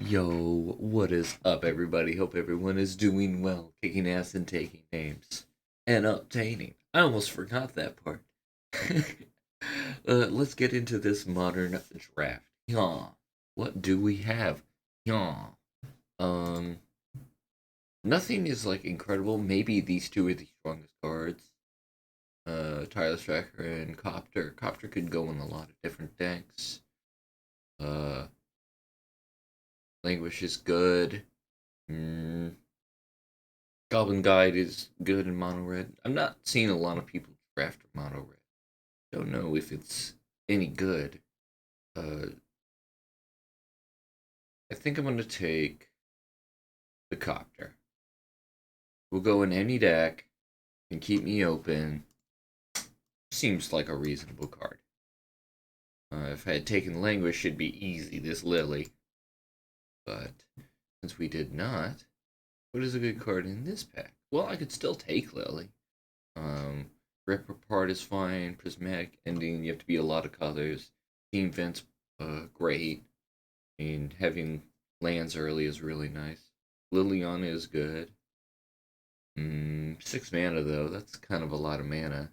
Yo, what is up, everybody? Hope everyone is doing well, kicking ass and taking names. And obtaining. I almost forgot that part. Let's get into this modern draft. Yeah. What do we have? Yeah. Um, Nothing is like incredible. Maybe these two are the strongest cards. Tyler Tracker and Copter. Copter could go in a lot of different decks. Uh, Languish is good. Mm, Goblin Guide is good in mono red. I'm not seeing a lot of people draft mono red. Don't know if it's any good. Uh, I think I'm gonna take the Copter. We'll go in any deck and keep me open. Seems like a reasonable card. If I had taken Languish, it'd be easy. This Lily, but since we did not, what is a good card in this pack? Well, I could still take Lily. Um, Rip Apart is fine. Prismatic Ending, you have to be a lot of colors. Team Vent's great. I mean, having lands early is really nice. Liliana is good. 6 mana though, that's kind of a lot of mana.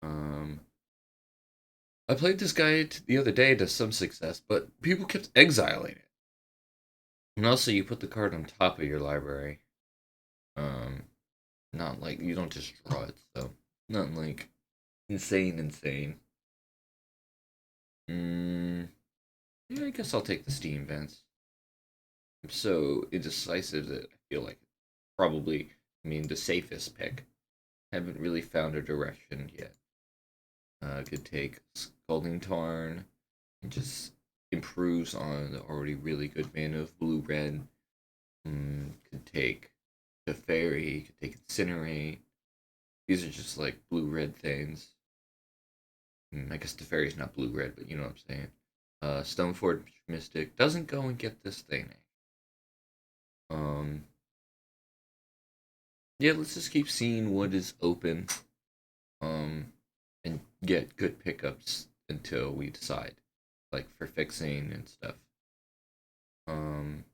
Um, I played this guy the other day to some success, but people kept exiling it. And also, you put the card on top of your library. Um, Not like you don't just draw it, so not like insane. Mm, yeah, I guess I'll take the Steam Vents. I'm so indecisive that I feel like probably, the safest pick. Haven't really found a direction yet. Could take Scalding Tarn and just improves on the already really good mana of blue red. Could take the Fairy, could take Incinerate. These are just like blue red things. I guess the Fairy's not blue red, but you know what I'm saying. Stoneford Mystic doesn't go and get this thing. Um, yeah, let's just keep seeing what is open. Um, and get good pickups until we decide, like for fixing and stuff. Um,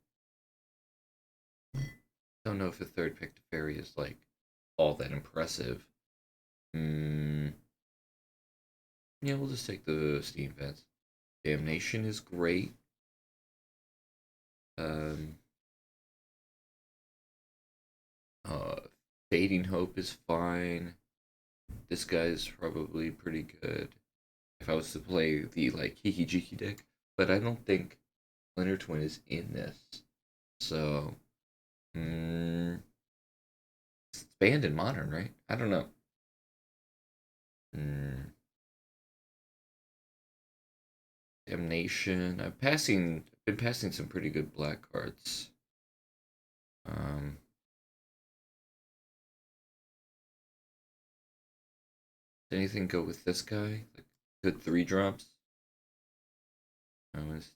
don't know if a third pick to fairy is like all that impressive. Mm, yeah, we'll just take the steam vents. Damnation is great. Um, uh, Fading Hope is fine. This guy is probably pretty good if I was to play the like Hiki Jiki deck, but I don't think Leonard Twin is in this. So, mm, it's banned in modern, right? I don't know. Mm, Damnation. Been passing some pretty good black cards. Um, Does anything go with this guy? Like good 3 drops. It's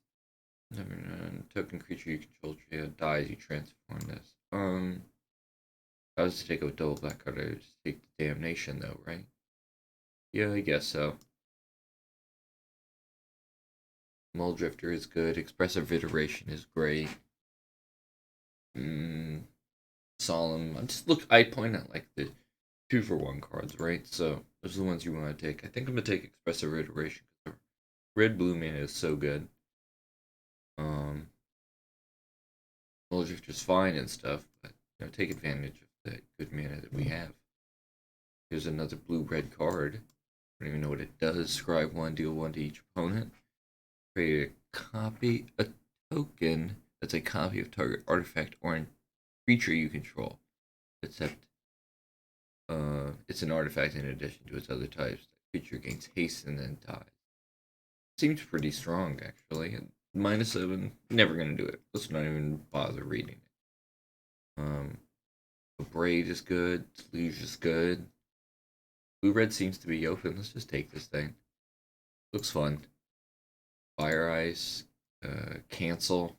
never known. Token creature you control dies. You transform this. If I was to take a double black card, I would just take the Damnation, though, right? Yeah, I guess so. Muldrifter is good. Expressive Iteration is great. Mm, Solemn. I point at like the 2-for-1 cards, right? So those are the ones you want to take. I think I'm gonna take Expressive Iteration because red blue mana is so good. Um, Muldrifter's fine and stuff, but take advantage of the good mana that we have. Here's another blue red card. I don't even know what it does. Scribe 1, deal 1 to each opponent. Create a token that's a copy of target artifact or creature you control, except it's an artifact in addition to its other types. The creature gains haste and then dies. Seems pretty strong, actually. And -7, never gonna do it. Let's not even bother reading it. Braid is good. Deluge is good. Blue red seems to be open. Let's just take this thing. Looks fun. Fire ice. Cancel.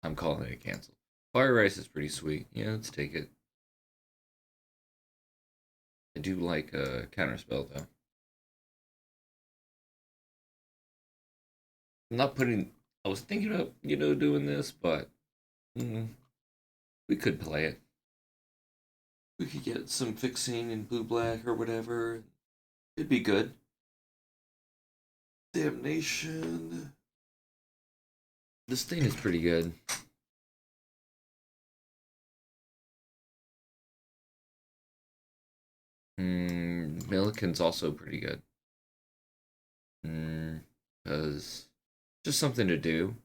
I'm calling it a cancel. Fire ice is pretty sweet. Yeah, let's take it. I do like counterspell though. I'm not putting I was thinking of, doing this, but mm, we could play it. We could get some fixing in blue black or whatever. It'd be good. Damnation. This thing is pretty good. Milliken's also pretty good. Because just something to do.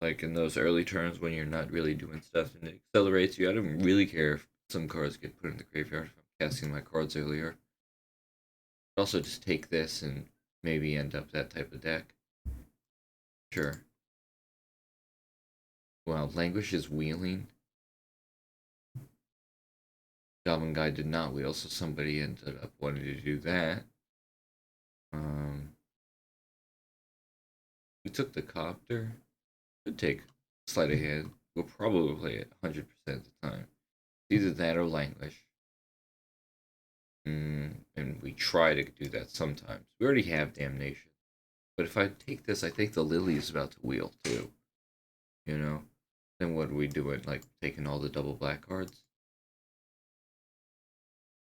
Like in those early turns when you're not really doing stuff and it accelerates you. I don't really care if some cards get put in the graveyard if I'm casting my cards earlier. Also, just take this and maybe end up that type of deck. Sure. Well, Languish is wheeling. Goblin Guy did not wheel, so somebody ended up wanting to do that. We took the copter. Could take sleight of hand. We'll probably play it 100% of the time. Either that or Languish. And we try to do that sometimes. We already have Damnation. But if I take this, I think the Lily is about to wheel too. You know? Then what are we doing? Like taking all the double black cards?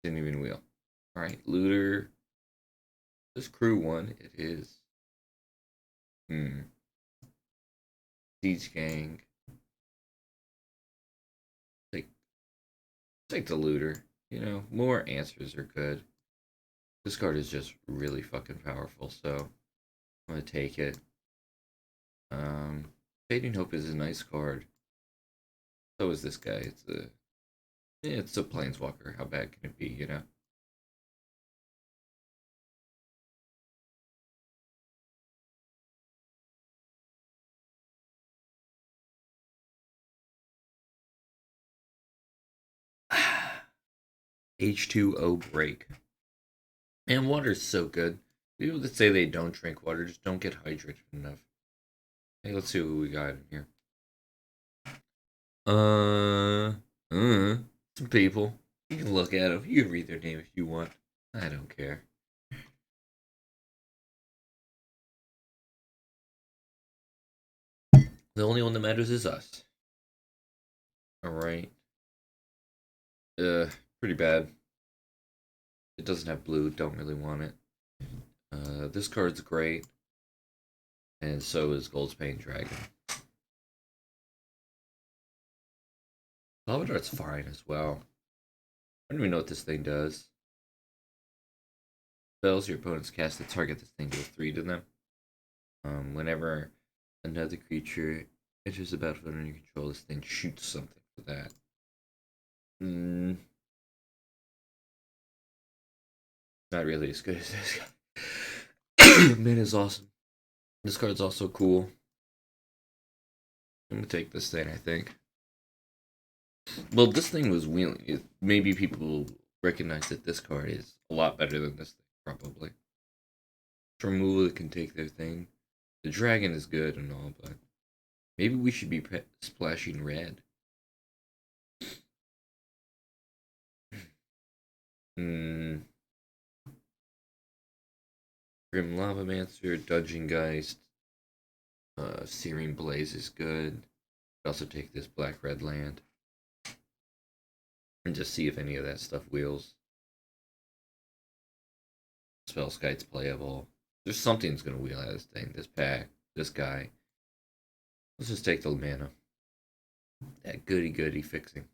Didn't even wheel. Alright, Looter. This crew one, it is. Siege Gang. Take the Looter. More answers are good. This card is just really fucking powerful, so I'm gonna take it. Fading Hope is a nice card. So is this guy. It's a planeswalker. How bad can it be? H2O break. And water's so good. People that say they don't drink water just don't get hydrated enough. Hey, let's see what we got in here. Uh, some people. You can look at them. You can read their name if you want. I don't care. The only one that matters is us. Alright. Pretty bad. It doesn't have blue. Don't really want it. This card's great. And so is Goldsbane Dragon. Salvador's fine as well. I don't even know what this thing does. Spells your opponents cast that target this thing deal 3 to them. Whenever another creature enters the battlefield under your control, this thing shoots something for that. Not really as good as this guy. Man is awesome. This card's also cool. I'm gonna take this thing, I think. Well, this thing was wheeling. Maybe people recognize that this card is a lot better than this thing, probably. Removal that can take their thing. The dragon is good and all, but maybe we should be splashing red. Grim Lavamancer, Dungeon Geist, Searing Blaze is good. Also take this black red land. And just see if any of that stuff wheels. Spellskite's playable. There's something's gonna wheel out of this thing. This pack, this guy. Let's just take the mana. That goody fixing.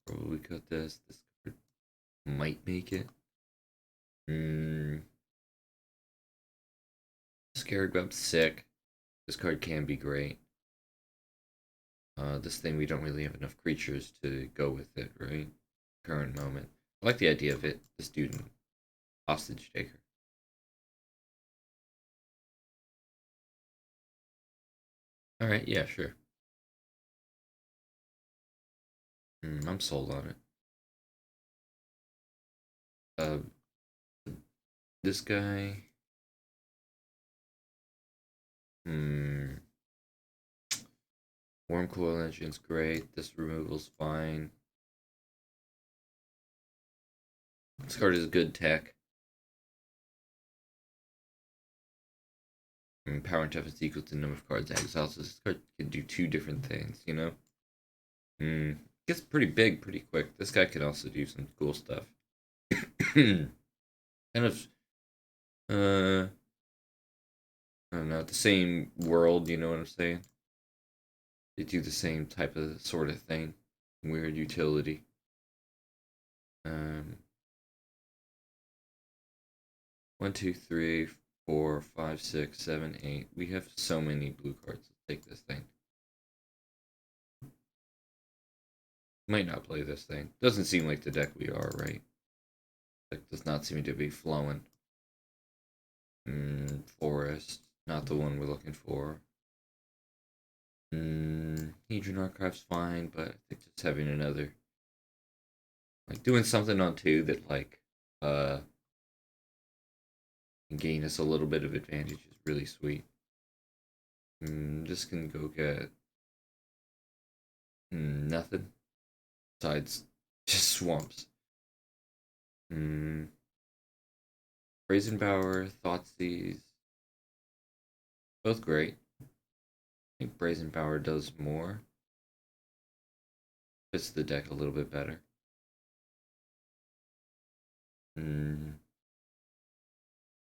Probably cut this. This card might make it. Scarab sick. This card can be great. This thing we don't really have enough creatures to go with it, right? Current moment. I like the idea of it. This dude, hostage taker. All right, yeah, sure. I'm sold on it. Uh, this guy. Warm coil engine's great. This removal's fine. This card is good tech. And power and toughness equals the number of cards exiled. So this card can do two different things, you know? Gets pretty big pretty quick. This guy can also do some cool stuff. kind of, I don't know, the same world, you know what I'm saying? They do the same type of sort of thing. Weird utility. Um, 1, 2, 3, 4, 5, 6, 7, 8. We have so many blue cards. Let's take this thing. Might not play this thing. Doesn't seem like the deck we are, right? Deck does not seem to be flowing. Forest. Not the one we're looking for. Hedron Archive's fine, but I think just having another, like doing something on two that like can gain us a little bit of advantage is really sweet. Just gonna go get nothing besides just swamps. Brazen Power, Thoughtseize, both great. I think Brazen Power does more. Fits the deck a little bit better.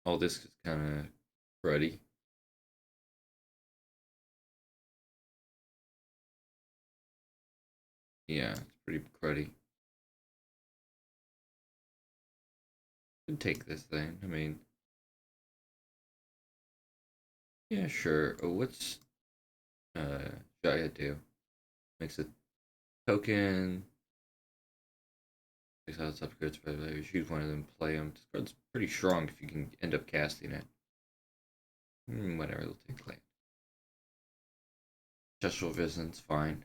All this is kind of cruddy. Yeah, it's pretty cruddy. Could take this thing. I mean, yeah, sure. Oh, what's Jaya do? Makes a token. Takes out its upgrades for players. Choose one of them, play them. This card's pretty strong if you can end up casting it. Whatever, they'll take land. Gestural Vision's fine.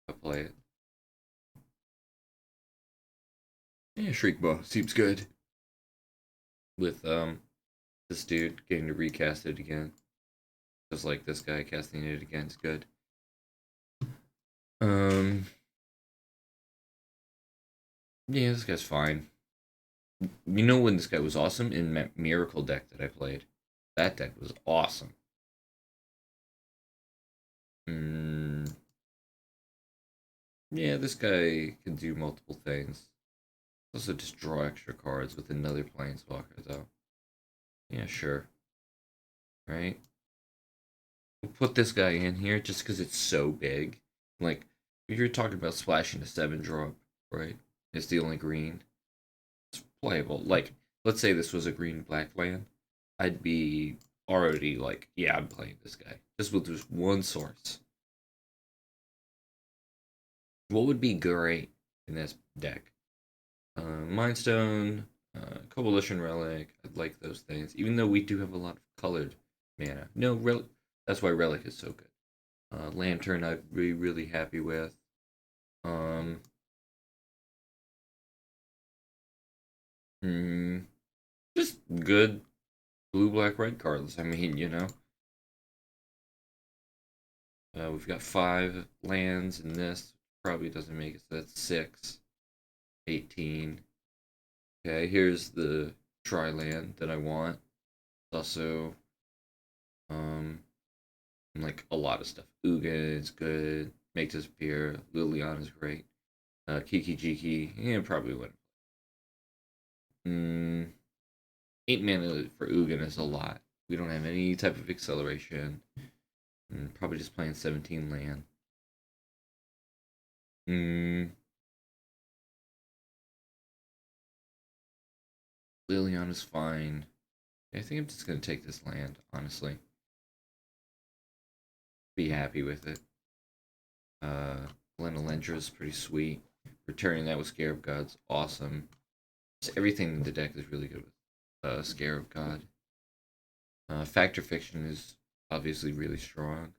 I'll play it. Yeah, Shriekbow seems good. With this dude getting to recast it again. Just like this guy casting it again is good. Yeah, this guy's fine. You know when this guy was awesome? In Miracle deck that I played. That deck was awesome. Yeah, this guy can do multiple things. Also just draw extra cards with another Planeswalker, though. Yeah, sure. Right? We'll put this guy in here just because it's so big. Like, if you're talking about splashing a 7-drop, right? It's the only green. It's playable. Like, let's say this was a green-black land. I'd be already like, yeah, I'm playing this guy. Just with just one source. What would be great in this deck? Mindstone, Coalition Relic. I'd like those things. Even though we do have a lot of colored mana. No, that's why Relic is so good. Lantern, I'd be really happy with. Um, just good blue, black, red cards. I mean, you know. We've got 5 lands in this. Probably doesn't make it, so that's 6. 18. Okay, here's the tri-land that I want. It's also like a lot of stuff. Ugin is good. Make Disappear. Liliana is great. Kiki Jiki, yeah, probably wouldn't. 8 mana for Ugin is a lot. We don't have any type of acceleration. Probably just playing 17 land. Liliana's fine. I think I'm just gonna take this land, honestly. Be happy with it. Glenalendra is pretty sweet. Returning that with Scarab God's awesome. Just everything in the deck is really good with Scarab God. Factor Fiction is obviously really strong.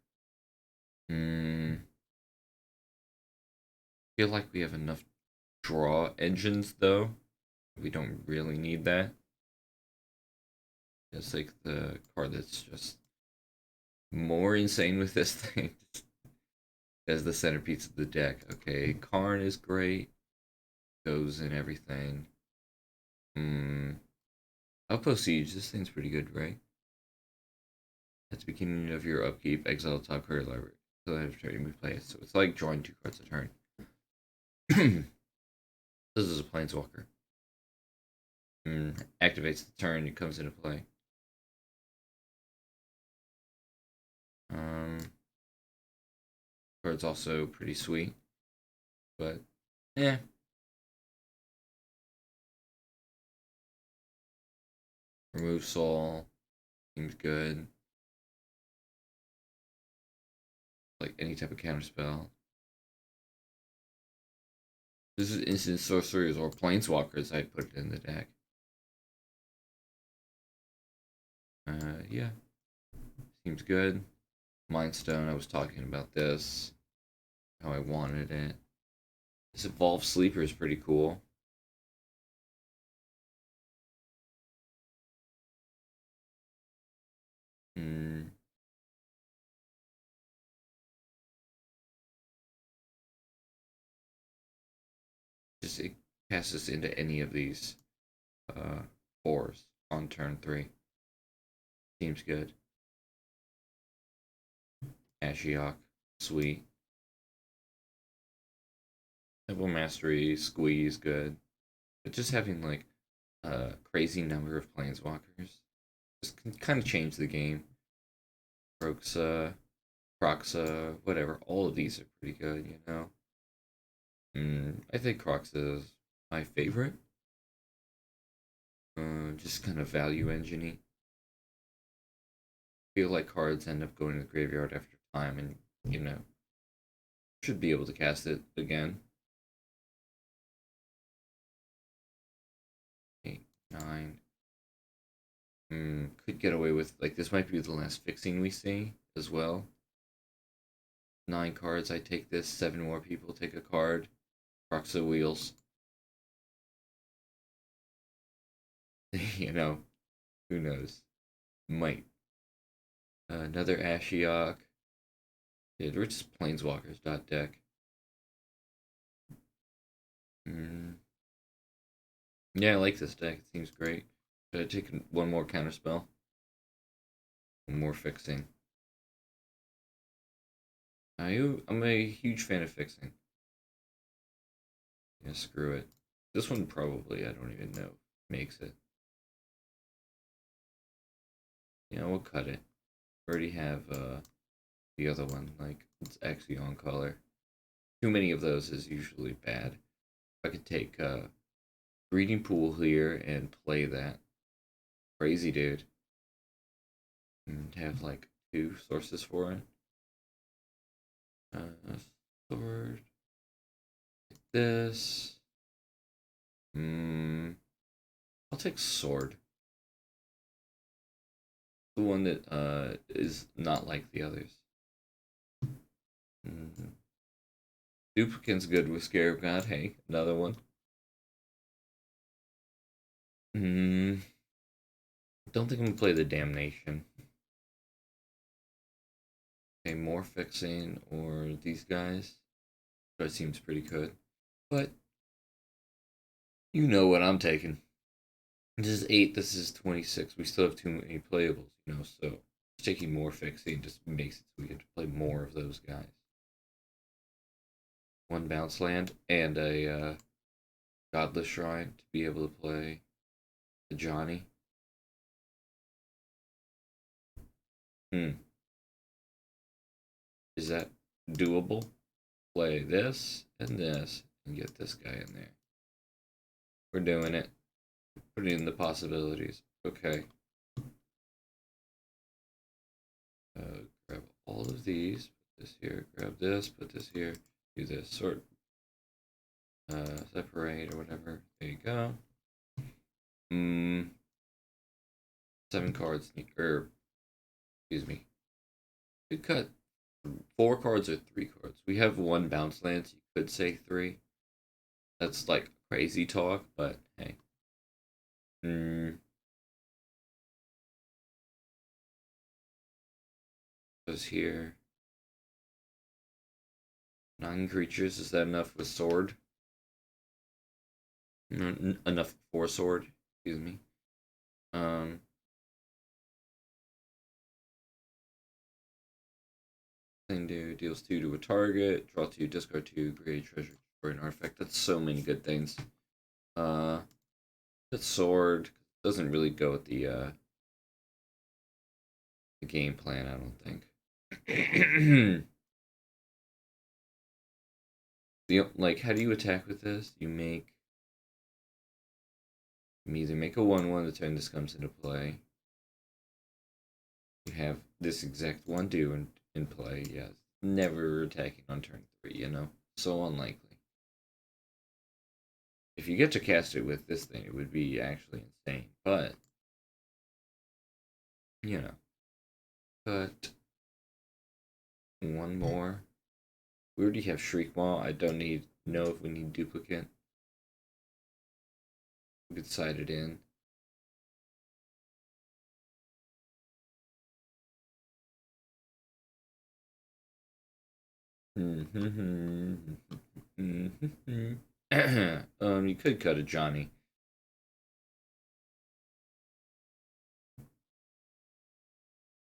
Feel like we have enough draw engines though. We don't really need that. It's like the card that's just more insane with this thing as the centerpiece of the deck. Okay, Karn is great. Goes in everything. Outpost Siege, this thing's pretty good, right? At the beginning of your upkeep, exile the top card of your library. So I have to replay it. So it's like drawing 2 cards a turn. This is a planeswalker. Activates the turn, it comes into play. Card's also pretty sweet. But, yeah. Remove soul. Seems good. Like any type of counter spell. This is instant sorcerers or planeswalkers. I'd put it in the deck. Yeah. Seems good. Mindstone, I was talking about this. How I wanted it. This Evolved Sleeper is pretty cool. Just it passes into any of these 4s on turn 3. Seems good. Ashiok, sweet. Temple Mastery, Squeeze, good. But just having like a crazy number of planeswalkers just can kind of change the game. Proxa, Croxa, whatever. All of these are pretty good, you know. I think Croxa is my favorite. Just kind of value engineering. Feel like cards end up going to the graveyard after time, and you know should be able to cast it again. 8, 9. Could get away with like this. Might be the last fixing we see as well. 9 cards. I take this. 7 more people take a card. Proxa wheels. You know, who knows? Might. Another Ashiok. Yeah, we're just planeswalkers. Deck. Yeah, I like this deck. It seems great. Should I take one more counterspell? One more fixing. I'm a huge fan of fixing. Yeah, screw it. This one probably, I don't even know, makes it. Yeah, we'll cut it. We already have the other one, like, it's Axion color. Too many of those is usually bad. I could take Breeding Pool here and play that. Crazy dude. And have like 2 sources for it. Sword. Like this. I'll take sword. The one that is not like the others. Duplicate's good with Scarab God. Hey, another one. Don't think I'm gonna play the Damnation. Okay, more fixing or these guys. That seems pretty good. But you know what I'm taking. This is 8, this is 26. We still have too many playables, you know, so taking more fixing just makes it so we get to play more of those guys. 1 bounce land and a Godless Shrine to be able to play the Johnny. Is that doable? Play this and get this guy in there. We're doing it. Putting in the possibilities. Okay. Grab all of these. Put this here. Grab this. Put this here. Do this. Sort. Separate or whatever. There you go. 7 cards. Or, excuse me. You cut 4 cards or 3 cards. We have 1 bounce land, so you could say 3. That's like crazy talk, but hey. Goes here. 9 creatures. Is that enough with sword? Enough for sword. Excuse me. Thing do deals 2 to a target, draw 2, discard 2, create a treasure, destroy an artifact. That's so many good things. That sword doesn't really go with the game plan, I don't think. Like, how do you attack with this? You either make a 1/1 the turn this comes into play. You have this exact 1/2 in play. Yeah, never attacking on turn 3. So unlikely. If you get to cast it with this thing, it would be actually insane. But you know, but one more. We already have Shriek Maw. I don't know if we need duplicate. We could side it in. You could cut a Johnny.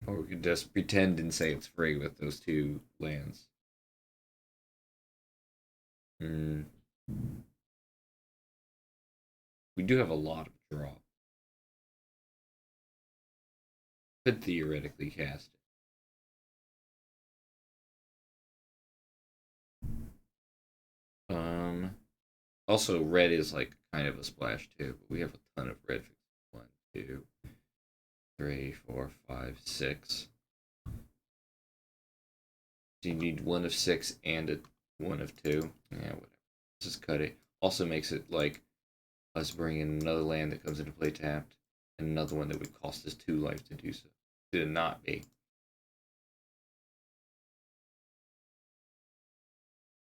Or we could just pretend and say it's free with those 2 lands. We do have a lot of draw. Could theoretically cast it. Also, red is like kind of a splash too, but we have a ton of red. 1, 2, 3, 4, 5, 6. So you need 1 of 6 and a 1 of 2. Yeah, whatever. Just cut it. Also makes it like us bringing another land that comes into play tapped, and another one that would cost us 2 life to do so. To not be.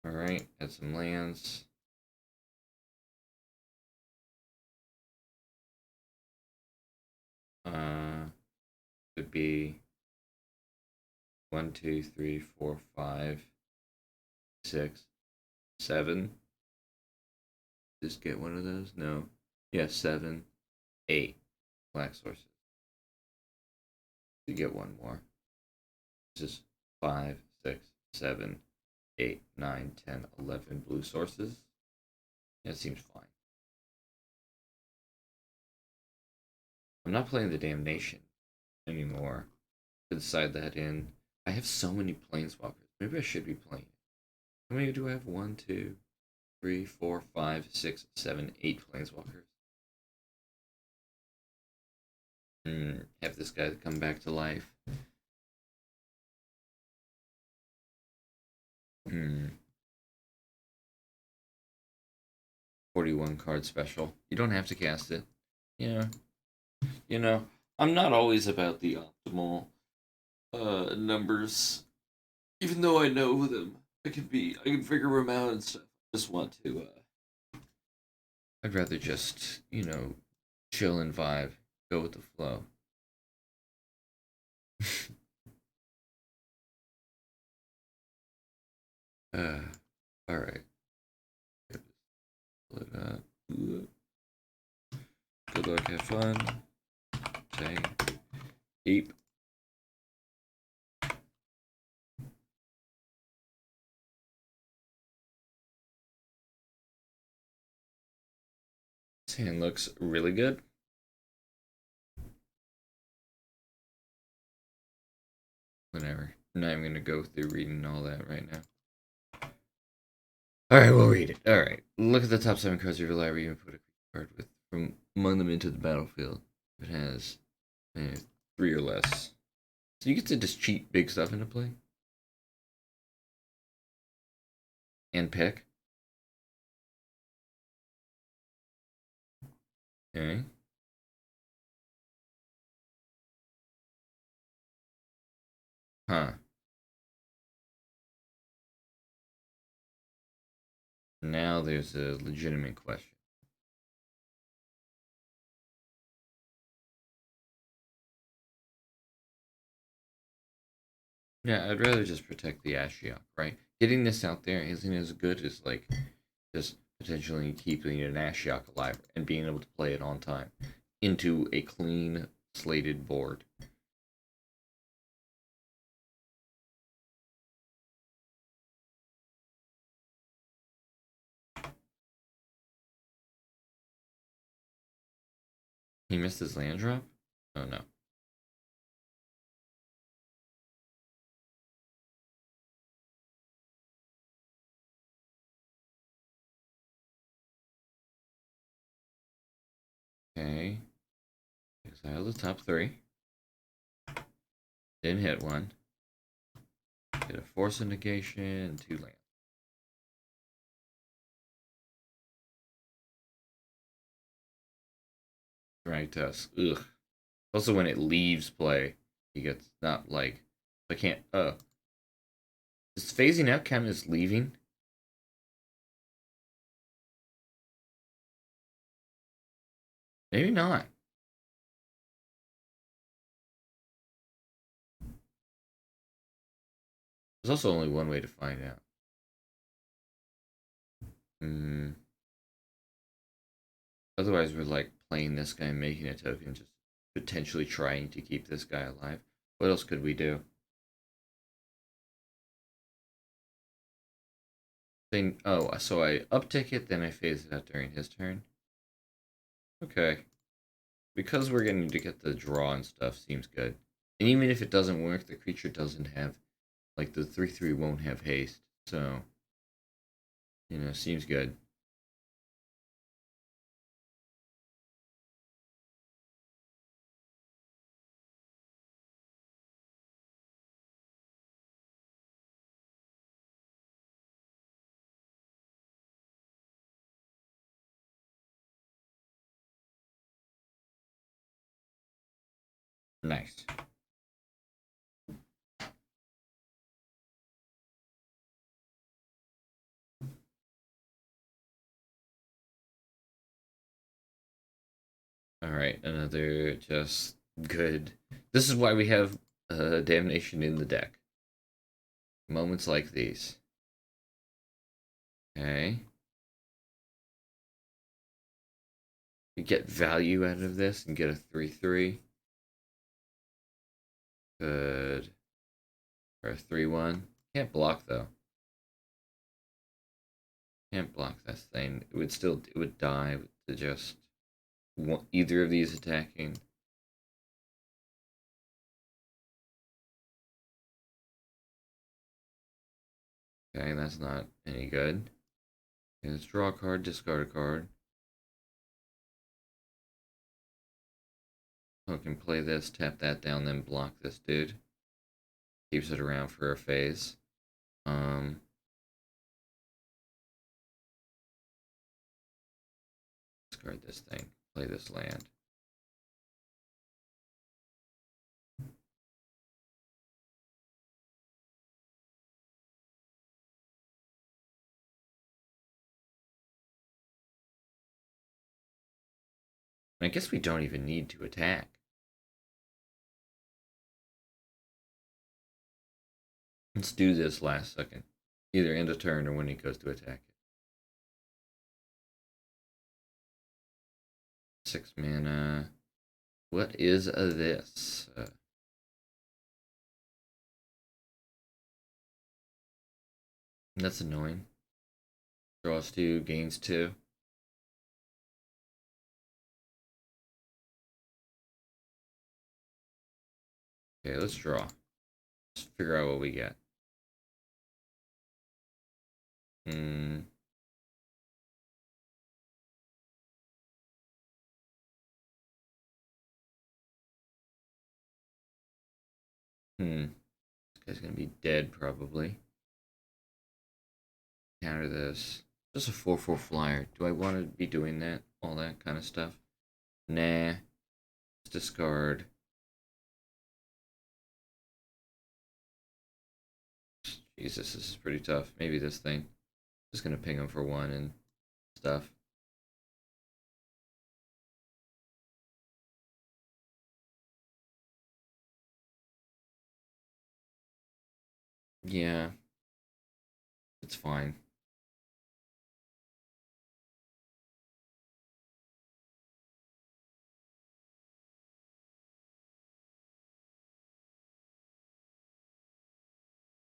Alright, add some lands. Could be 1, 2, 3, 4, 5, 6, 7. Just get one of those? No. Yeah, 7, 8 black sources. You get one more. This is 5, 6, 7, 8, 9, 10, 11 blue sources. Yeah, it seems fine. I'm not playing the Damnation anymore. To decide that in. I have so many planeswalkers. Maybe I should be playing. How many do I have? 1, 2, 3, 4, 5, 6, 7, 8 planeswalkers. Have this guy come back to life. 41 card special. You don't have to cast it. Yeah. I'm not always about the optimal numbers. Even though I know them. I can figure them out and stuff. I just want to I'd rather just, chill and vibe, go with the flow. All right. Good luck, have fun. Say, eep. This hand looks really good. Whatever. I'm not even gonna go through reading all that right now. Alright, we'll read it. Alright. Look at the top 7 cards of your library and put a card with from among them into the battlefield. If it has 3 or less. So you get to just cheat big stuff into play. And pick. Okay. Huh. Now there's a legitimate question. Yeah, I'd rather just protect the Ashiok, right? Getting this out there isn't as good as, like, just potentially keeping an Ashiok alive and being able to play it on time into a clean, slated board. He missed his land drop? Oh no. Okay. Exile the top three. Didn't hit one. Get a force of negation, 2 lands. Drag test. Ugh. Also, when it leaves play, he gets not like. I can't. Is phasing out count as leaving? Maybe not. There's also only one way to find out. Hmm. Otherwise, we're like playing this guy, making a token, just potentially trying to keep this guy alive. What else could we do? Oh, so I uptick it, then I phase it out during his turn. Okay. Because we're getting to get the draw and stuff, seems good. And even if it doesn't work, the creature doesn't have, like, the 3/3 won't have haste. So, seems good. Nice. Alright, another just good. This is why we have Damnation in the deck. Moments like these. Okay. You get value out of this and get a 3/3. Good. Or a 3/1. Can't block though. Can't block this thing. It would die to just either of these attacking. Okay, that's not any good. Okay, let's draw a card, discard a card. I can play this, tap that down, then block this dude. Keeps it around for a phase. Discard this thing. Play this land. I guess we don't even need to attack. Let's do this last second. Either end a turn or when he goes to attack it. 6 mana. What is this? That's annoying. Draws 2, gains 2. Okay, let's draw. Let's figure out what we get. Hmm. This guy's gonna be dead probably. Counter this. Just a 4/4 flyer. Do I want to be doing that? All that kind of stuff? Nah. Let's discard. Jesus, this is pretty tough. Maybe this thing. Just gonna ping him for 1 and stuff. Yeah. It's fine.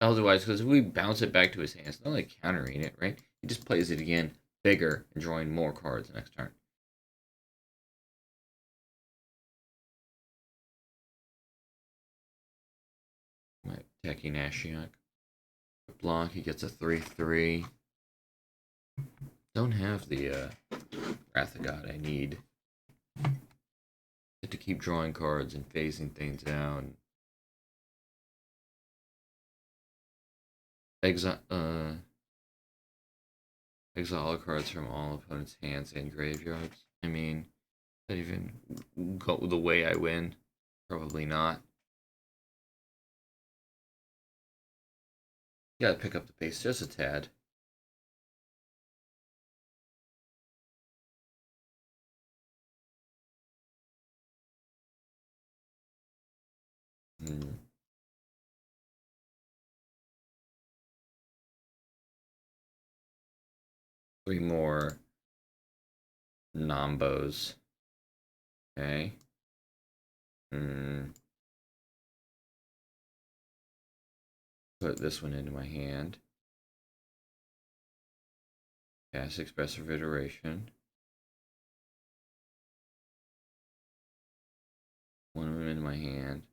Otherwise, because if we bounce it back to his hand, it's not like countering it, right? He just plays it again, bigger, and drawing more cards next turn. attacking Ashiok. Block, he gets a 3/3. Don't have the Wrath of God I need. Get to keep drawing cards and phasing things out. Exile cards from all opponents' hands and graveyards. I mean, that even go the way I win? Probably not. Gotta pick up the pace just a tad. Hmm. Three more Nombos. Okay. Put this one into my hand. Cast Expressive Iteration. One of them into my hand.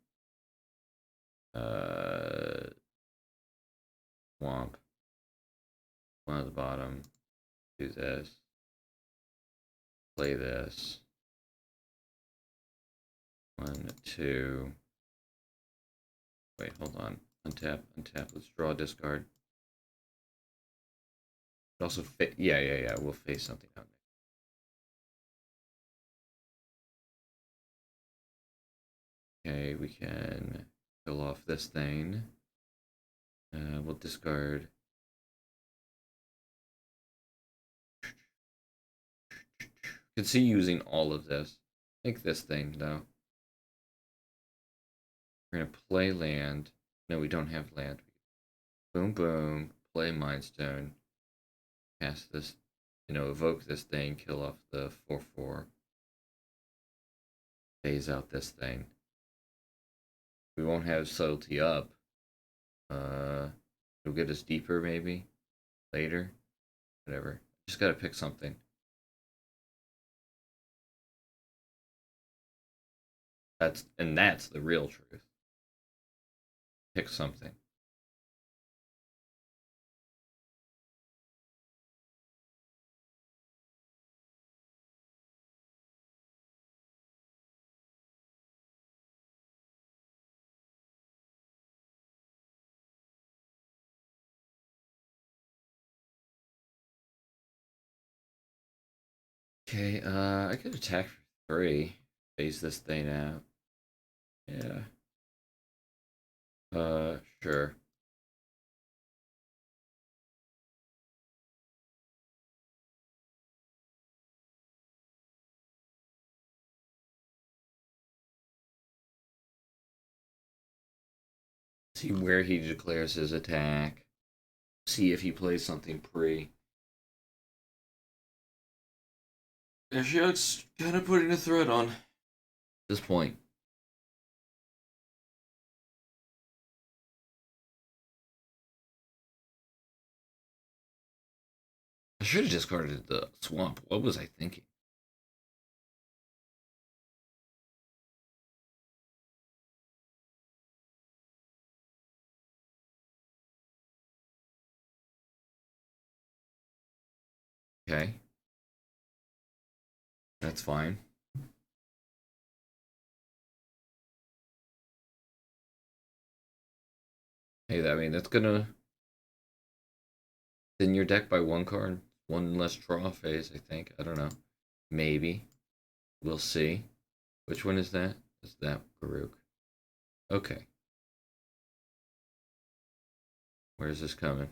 Swamp. One at the bottom. Do this. Play this. 1, 2. Wait, hold on. Untap, untap. Let's draw a discard. But also, yeah. We'll face something out. Okay, we can kill off this thing. We'll discard. Can see using all of this. Take this thing though. We're gonna play land. No, we don't have land. Boom, boom. Play Mind Stone. Cast this. Evoke this thing. Kill off the 4/4. Phase out this thing. We won't have subtlety up. It'll get us deeper maybe later. Whatever. Just gotta pick something. That's the real truth. Pick something. Okay, I could attack for 3. Phase this thing out. Yeah. Sure. See where he declares his attack. See if he plays something pre. Ashiok's kind of putting a threat on. At this point. I should have discarded the swamp. What was I thinking? Okay. That's fine. Hey, I mean, that's gonna thin your deck by 1 card. One less draw phase, I think. I don't know. Maybe. We'll see. Which one is that? Is that Garuk? Okay. Where's this coming?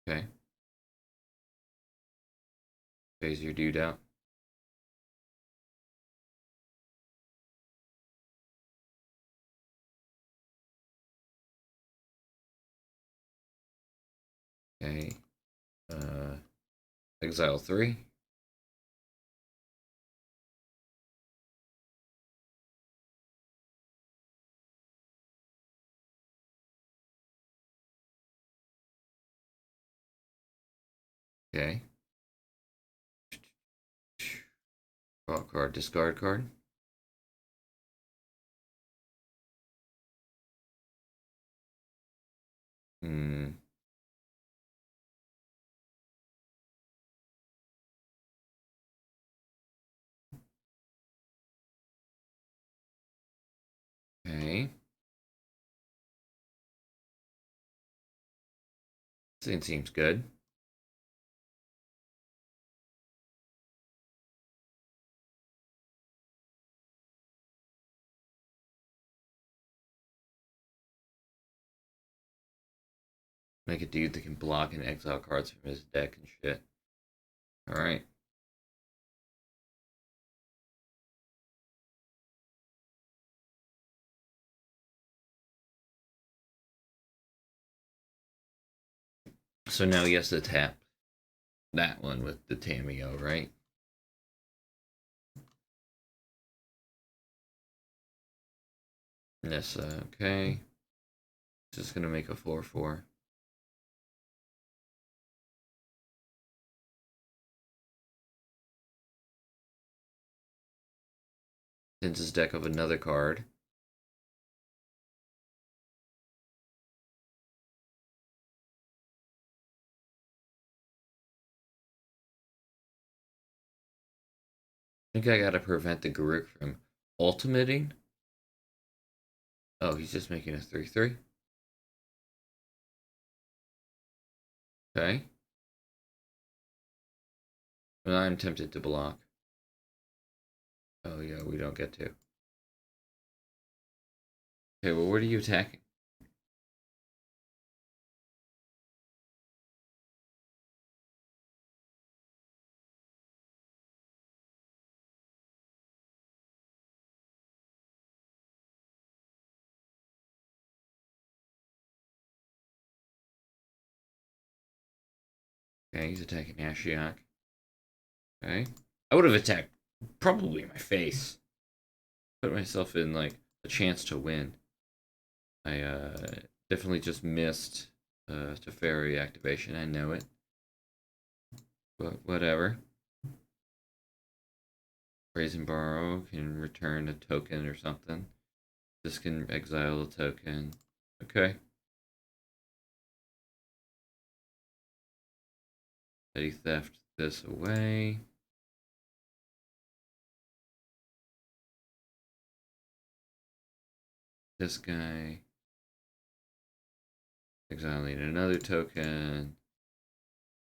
Okay. Phase your dude out. Okay. Exile 3. Okay. Draw card, discard card. Hmm. Okay. This seems good. Make a dude that can block and exile cards from his deck and shit. Alright. So now he has to tap that one with the Tameo, right? Yes, okay. Just gonna make a 4/4. Sends his deck of another card. I think I gotta prevent the Garruk from ultimating. Oh, he's just making a 3/3. Okay. And I'm tempted to block. Oh yeah, we don't get to. Okay, well, what are you attacking? Okay, he's attacking Ashiok. Okay. I would have attacked probably my face. Put myself in, like, a chance to win. I, definitely just missed, Teferi activation. I know it. But whatever. Raise and borrow can return a token or something. This can exile a token. Okay. Petty theft this away. This guy. Exiling another token.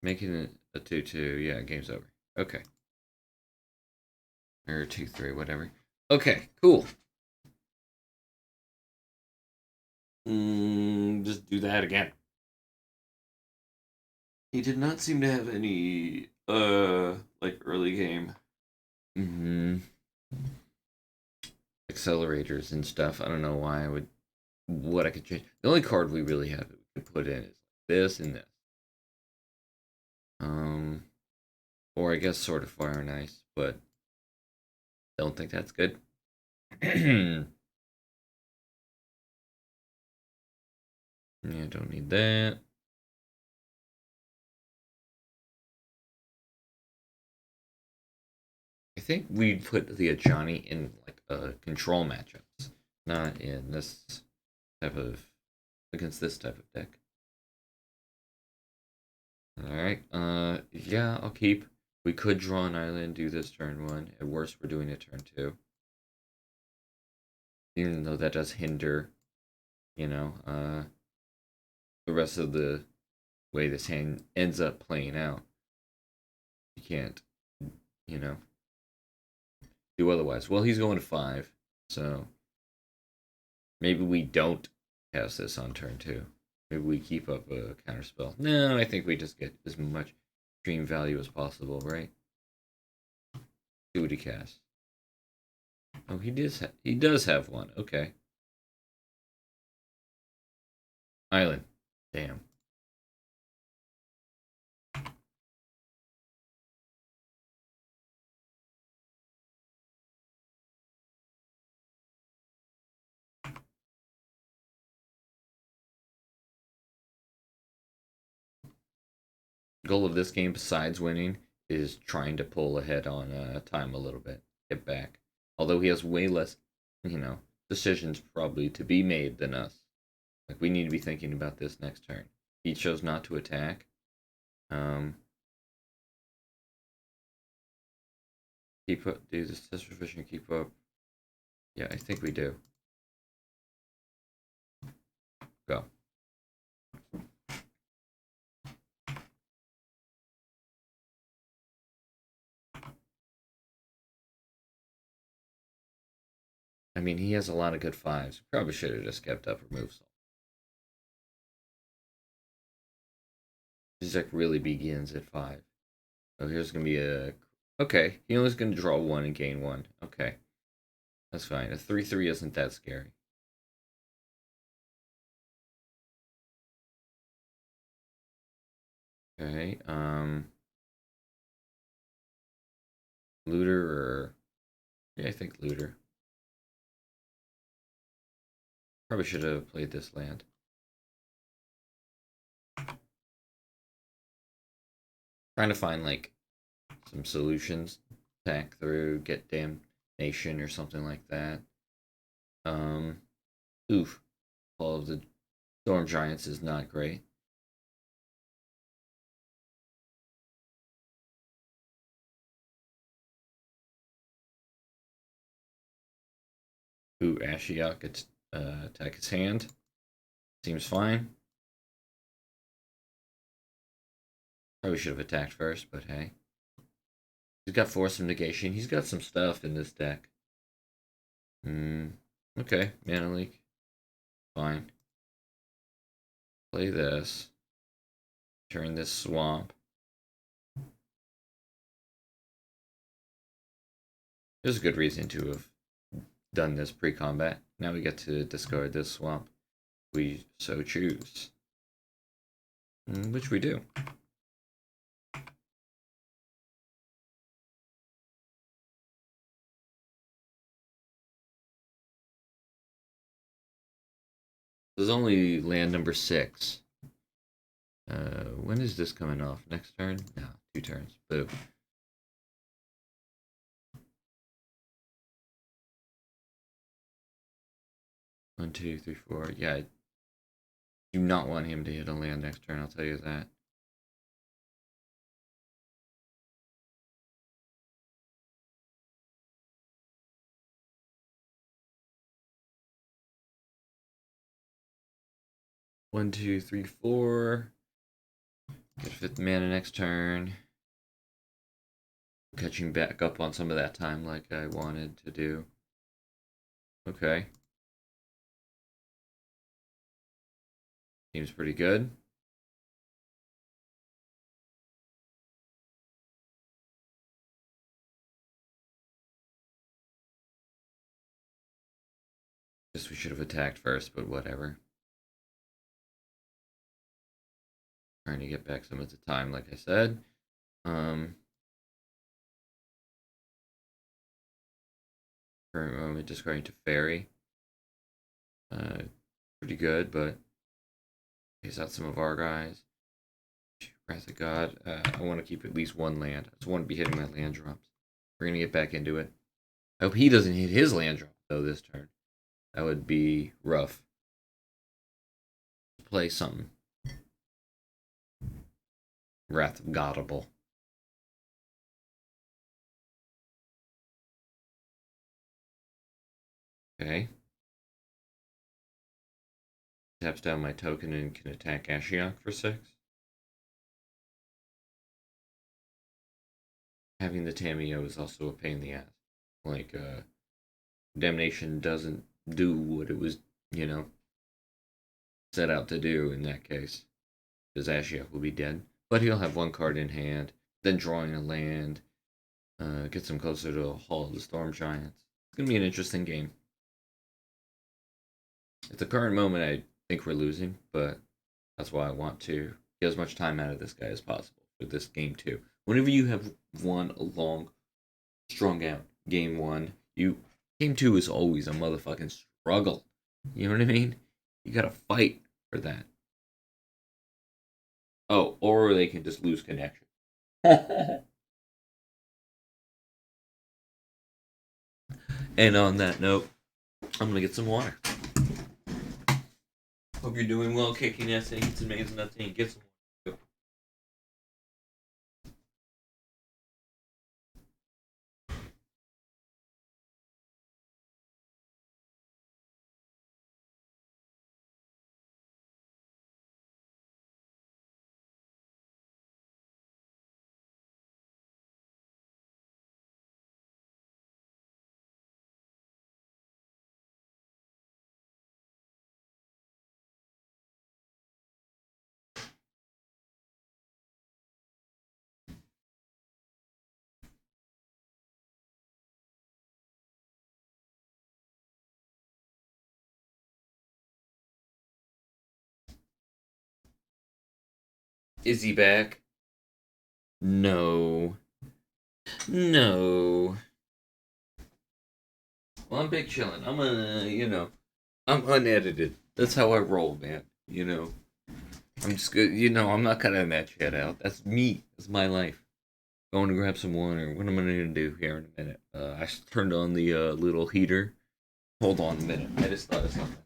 Making it a 2/2. Yeah, game's over. Okay. Or 2/3, whatever. Okay, cool. Just do that again. He did not seem to have any like early game accelerators and stuff. I don't know why I would what I could change. The only card we really have that we could put in is this and this. Um or I guess Sword of Fire and Ice, but don't think that's good. Yeah, don't need that. I think we'd put the Ajani in like control matchups, not in this type of against this type of deck. All right. Yeah, I'll keep. We could draw an island, do this turn one. At worst, we're doing it turn two. Even though that does hinder, the rest of the way this hand ends up playing out. You can't, you know, do otherwise. Well, he's going to 5, so maybe we don't cast this on turn two. Maybe we keep up a counterspell. No, I think we just get as much stream value as possible, right? See what he casts. Oh, he does have one. Okay. Island. Damn. Goal of this game, besides winning, is trying to pull ahead on time a little bit, get back. Although he has way less, decisions probably to be made than us. Like we need to be thinking about this next turn. He chose not to attack. Keep up. Do this test revision. Keep up. Yeah, I think we do. Go. I mean, he has a lot of good fives. Probably should have just kept up removal. This deck really begins at 5. Oh, here's gonna be a. Okay, he only's gonna draw 1 and gain 1. Okay, that's fine. A 3/3 isn't that scary. Okay, looter or yeah, I think looter. Probably should have played this land. Trying to find like some solutions, attack through, get damnation or something like that. Oof. All of the storm giants is not great. Ooh, Ashiok gets attack his hand. Seems fine. Probably should have attacked first, but hey. He's got Force of Negation. He's got some stuff in this deck. Okay, Mana Leak. Fine. Play this. Turn this swamp. There's a good reason to have done this pre-combat. Now we get to discard this swamp. We so choose. Which we do. There's only land number 6. When is this coming off? Next turn? No, 2 turns. Boom. One, two, three, four. Yeah, I do not want him to hit a land next turn, I'll tell you that. One, two, three, four. Get 5th mana next turn. Catching back up on some of that time like I wanted to do. Okay. Seems pretty good. Guess we should have attacked first, but whatever. Trying to get back some of the time, like I said. Current moment, discarding to Fairy. Pretty good, but takes out some of our guys. Wrath of God. I want to keep at least 1 land. I just want to be hitting my land drops. We're gonna get back into it. I hope he doesn't hit his land drop though this turn. That would be rough. Play something. Wrath of Godable. Okay. Taps down my token and can attack Ashiok for 6. Having the Tamiyo is also a pain in the ass. Like, Damnation doesn't do what it was, set out to do in that case. Because Ashiok will be dead. But he'll have 1 card in hand, then drawing a land, gets him closer to Hall of the Storm Giants. It's going to be an interesting game. At the current moment, I think we're losing, but that's why I want to get as much time out of this guy as possible for this game 2. Whenever you have won a long, strung out game 1, game 2 is always a motherfucking struggle. You know what I mean? You gotta fight for that. Oh, or they can just lose connection. And on that note, I'm gonna get some water. Hope you're doing well, kicking ass, and it's amazing nothing. Get some water. Is he back? No. No. Well, I'm big chillin'. I'm unedited. That's how I roll, man. I'm just good. I'm not cutting that shit out. That's me. That's my life. Going to grab some water. What am I gonna do here in a minute? I turned on the little heater. Hold on a minute. I just thought of something.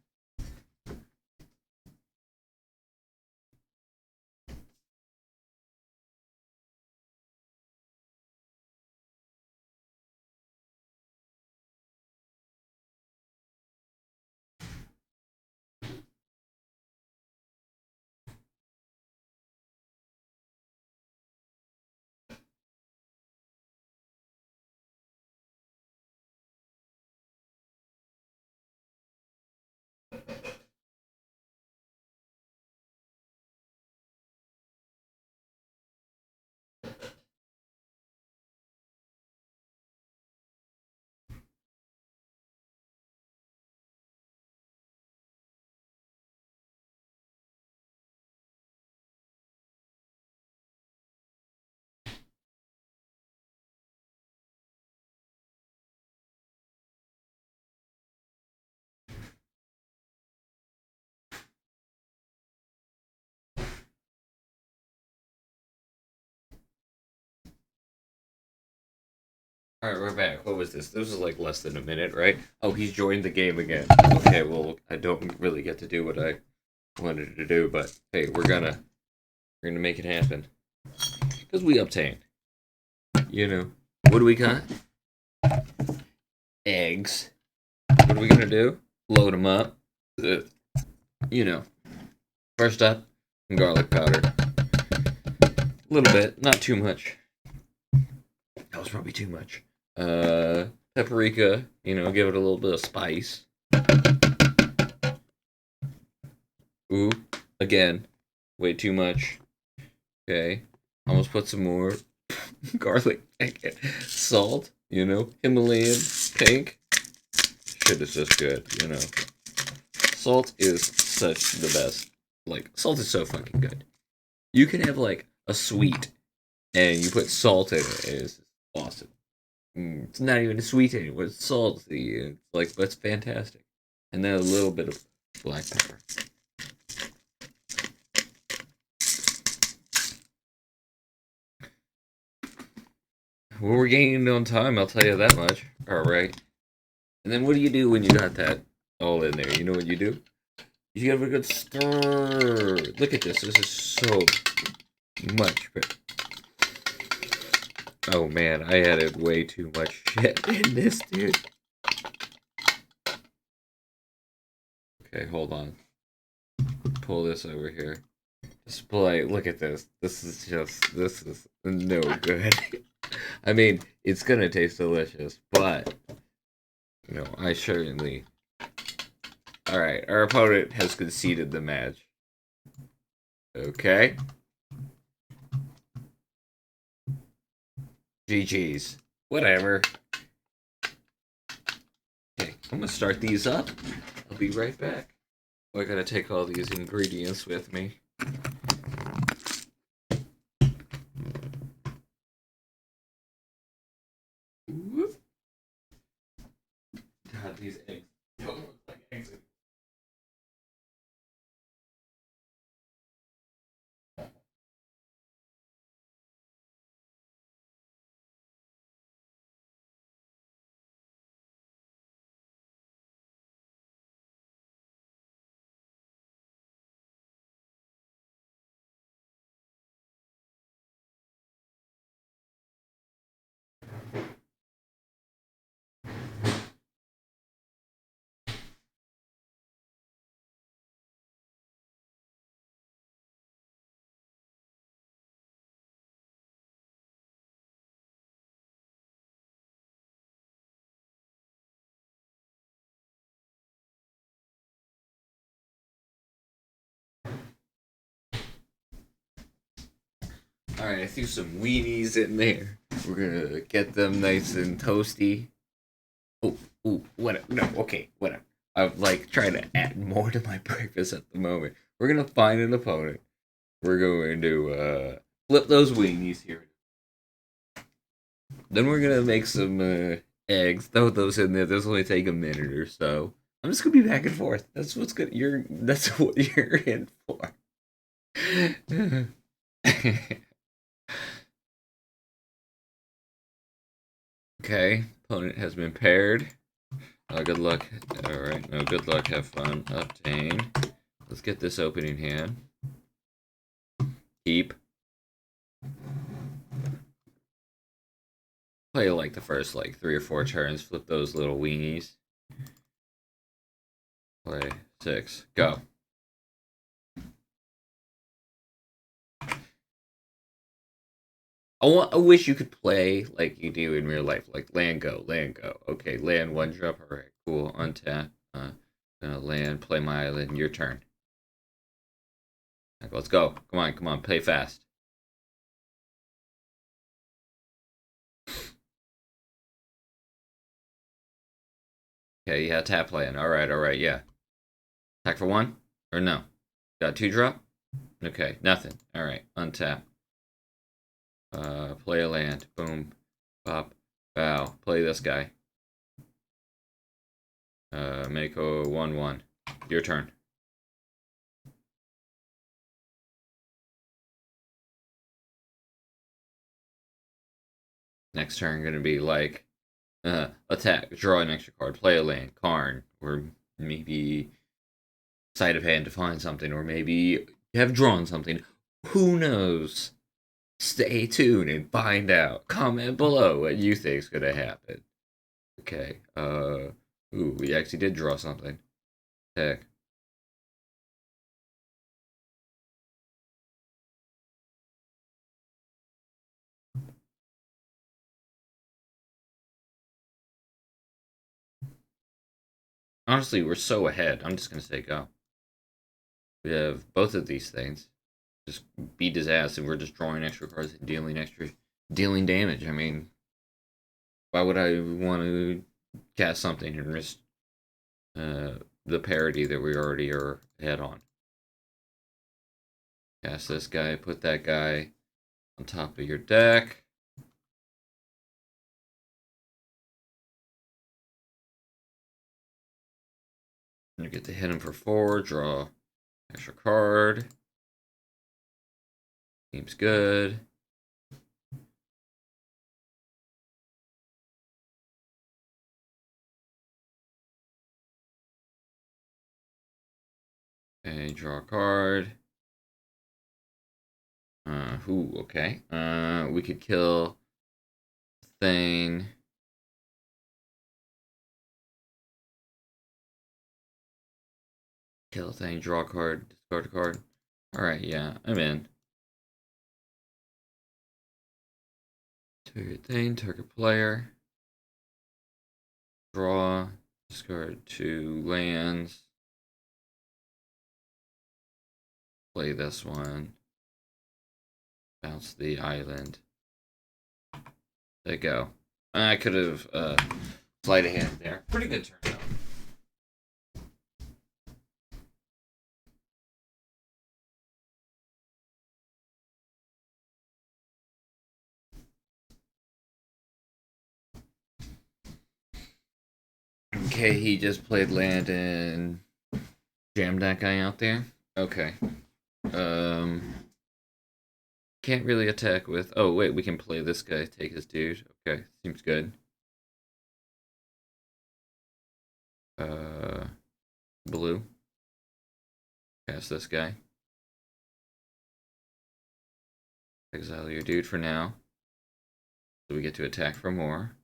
All right, we're back. What was this? This was like less than a minute, right? Oh, he's joined the game again. Okay, well, I don't really get to do what I wanted to do, but hey, we're gonna make it happen because we obtained. What do we got? Eggs. What are we gonna do? Load them up. Uh, you know, First up, some garlic powder. A little bit, not too much. That was probably too much. Paprika. Give it a little bit of spice. Ooh, again, way too much. Okay, almost put some more garlic. Salt. Himalayan pink. Shit is just good. Salt is such the best. Like, salt is so fucking good. You can have like a sweet and you put salt in it, and it's awesome. It's not even a sweet anymore. It's salty. It's like, but it's fantastic. And then a little bit of black pepper. Well, we're gaining on time, I'll tell you that much. Alright. And then what do you do when you got that all in there? You know what you do? You give it a good stir. Look at this. This is so much. Oh man, I added way too much shit in this, dude. Okay, hold on. Pull this over here. Display. Look at this. This is no good. I mean, it's gonna taste delicious, but I certainly. All right, our opponent has conceded the match. Okay. GG's. Whatever. Okay, I'm gonna start these up. I'll be right back. I gotta take all these ingredients with me. Whoop. God, these eggs don't look like eggs anymore. Alright, I threw some weenies in there. We're gonna get them nice and toasty. Oh, ooh, whatever. No, okay, whatever. I'm like trying to add more to my breakfast at the moment. We're gonna find an opponent. We're going to flip those weenies here. Then we're gonna make some eggs. Throw those in there. This will only take a minute or so. I'm just gonna be back and forth. That's what's good. That's what you're in for. Okay, opponent has been paired. Good luck. Alright, no, good luck, have fun. Obtain. Let's get this opening hand. Keep. Play like the first like 3 or 4 turns. Flip those little weenies. Play 6. Go. I wish you could play like you do in real life, like land go, land go. Okay, land 1 drop. All right, cool. Untap. Land. Play my island. Your turn. Let's go. Come on, come on. Play fast. Okay, yeah, tap land. All right, yeah. Attack for 1 or no? Got 2 drop. Okay, nothing. All right, untap. Play a land. Boom. Pop. Bow. Play this guy. Make a 1/1. Your turn. Next turn gonna be like attack, draw an extra card, play a land, Karn, or maybe side of hand to find something, or maybe have drawn something. Who knows? Stay tuned and find out. Comment below what you think's gonna happen. Okay. Ooh, we actually did draw something. Heck. Honestly, we're so ahead. I'm just gonna say go. We have both of these things. Just beat his ass, and we're just drawing extra cards and dealing damage. I mean, why would I want to cast something and risk the parity that we already are ahead on? Cast this guy, put that guy on top of your deck. You get to hit him for 4, draw extra card. Seems good. Okay, draw a card. Okay. We could kill thing. Kill a thing, draw a card, discard a card. Alright, yeah, I'm in. Target thing, target player. Draw, discard 2 lands. Play this one. Bounce the island. There you go. I could have sleight of hand there. Pretty good turn though. Okay, he just played land and jammed that guy out there. Okay. Can't really attack with. Oh wait, we can play this guy, take his dude. Okay, seems good. Blue. Cast this guy. Exile your dude for now. So we get to attack for more.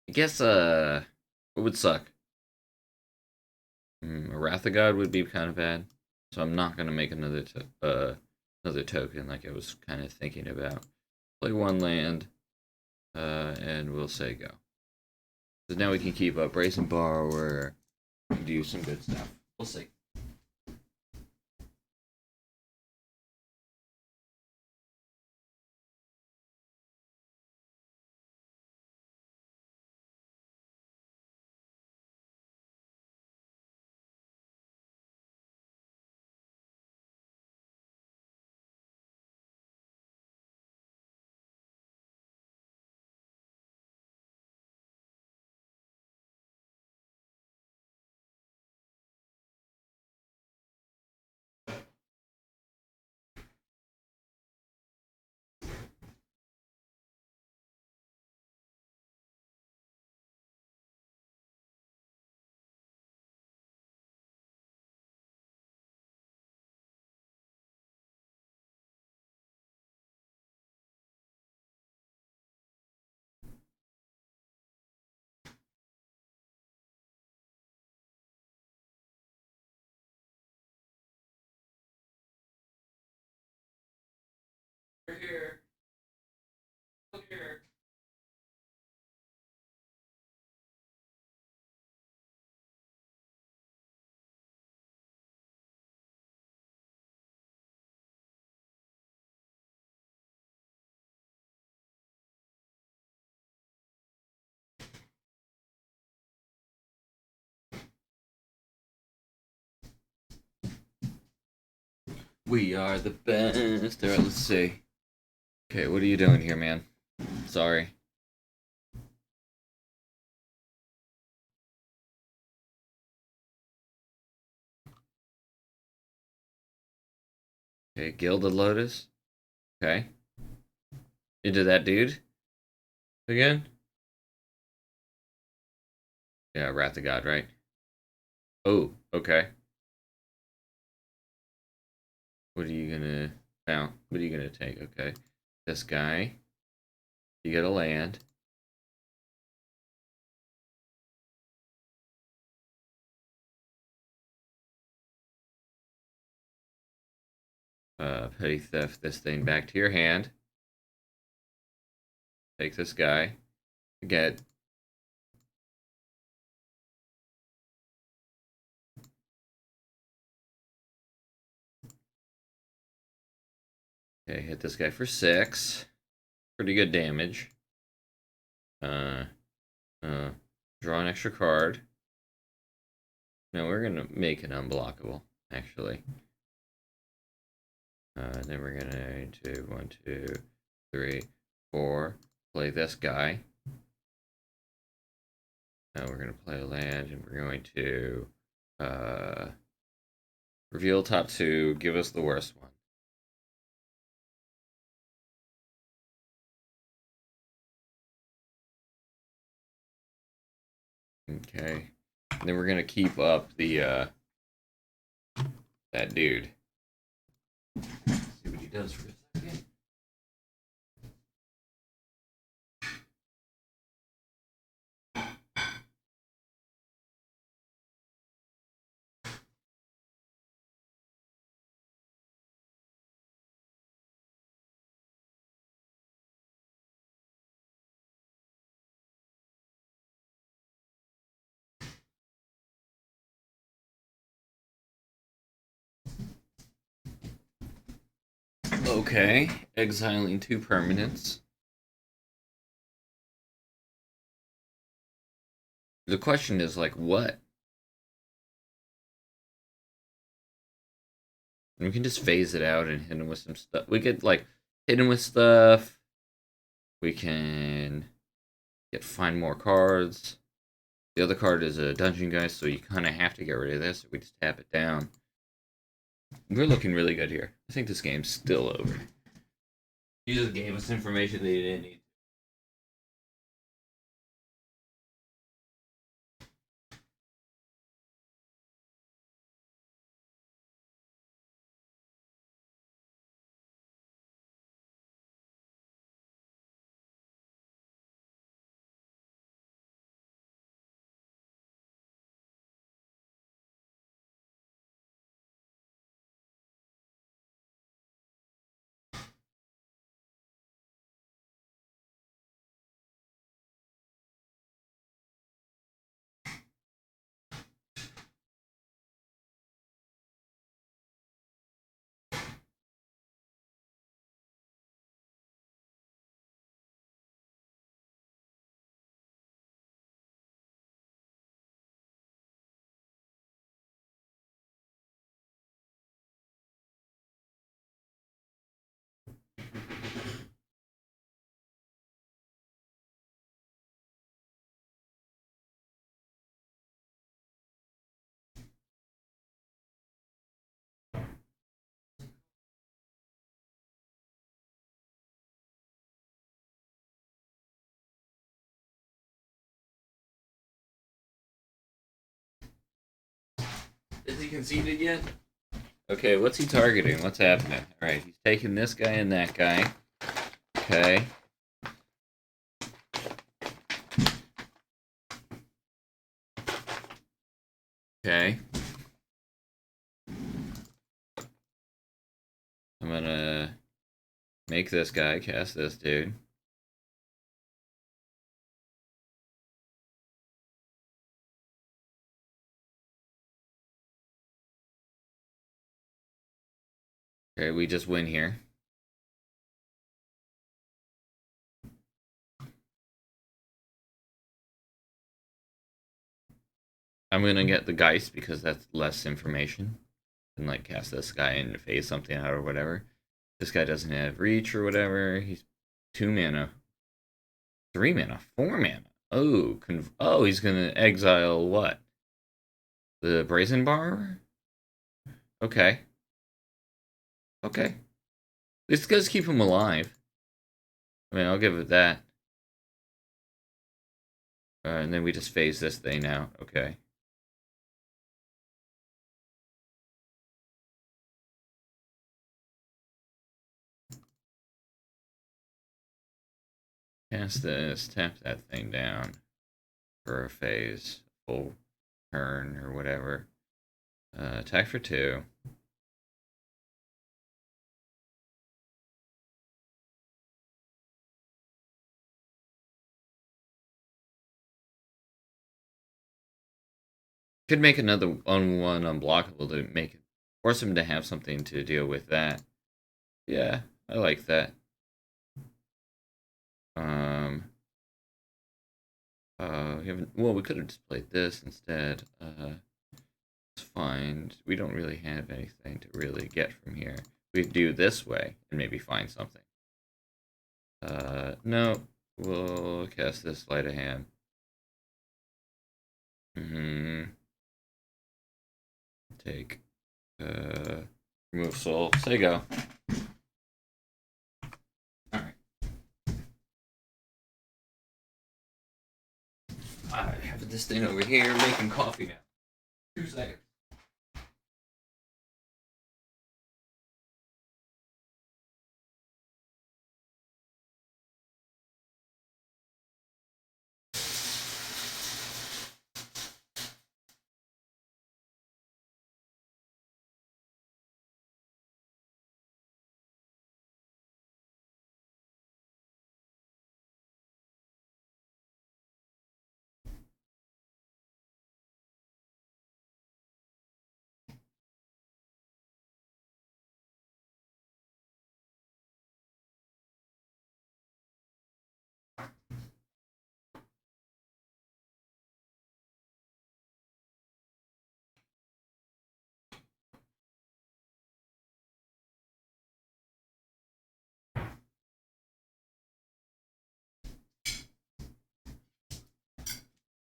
I guess it would suck. A Wrath of God would be kind of bad. So I'm not gonna make another token like I was kind of thinking about. Play 1 land. And we'll say go. So now we can keep up, race and borrower, and do some good stuff. We'll see. We're here. We're here. We are the best. Alright, let's see. Okay, what are you doing here, man? Sorry. Okay, Gilded Lotus. Okay. Into that dude? Again? Yeah, Wrath of God, right? Oh, okay. What are you gonna... Now, what are you gonna take? Okay. This guy. You get a land. Petty Theft this thing back to your hand. Take this guy. Get... Okay, hit this guy for 6. Pretty good damage. Uh, draw an extra card. No, we're gonna make it unblockable, actually. Then we're gonna do 1, 2, 3, 4. Play this guy. Now we're gonna play a land, and we're going to reveal top 2. Give us the worst one. Okay. And then we're gonna keep up the that dude. Let's see what he does for a second. Okay, exiling 2 permanents. The question is, like, what? We can just phase it out and hit him with some stuff. We could, like, hit him with stuff. We can find more cards. The other card is a dungeon guy, so you kind of have to get rid of this. We just tap it down. We're looking really good here. I think this game's still over. You just gave us information that you didn't need. Has he conceded yet? Okay, what's he targeting? What's happening? Alright, he's taking this guy and that guy. Okay. Okay. I'm gonna make this guy cast this dude. Okay, we just win here. I'm gonna get the Geist because that's less information. And like cast this guy and phase something out or whatever. This guy doesn't have reach or whatever. He's 2 mana. 3 mana. 4 mana. Oh, oh, he's gonna exile what? The Brazen Bar? Okay. Okay. This does keep him alive. I mean, I'll give it that. And then we just phase this thing out. Okay. Cast this, tap that thing down for a phase, full turn or whatever. Attack for 2. Could make another on one unblockable to make it force him to have something to deal with that. Yeah, I like that. We haven't. Well, we could have just played this instead. Let's find. We don't really have anything to really get from here. We do this way and maybe find something. No. We'll cast this sleight of hand. Take. Remove soul. Say go. Alright. I have this thing over here making coffee now. 2 seconds.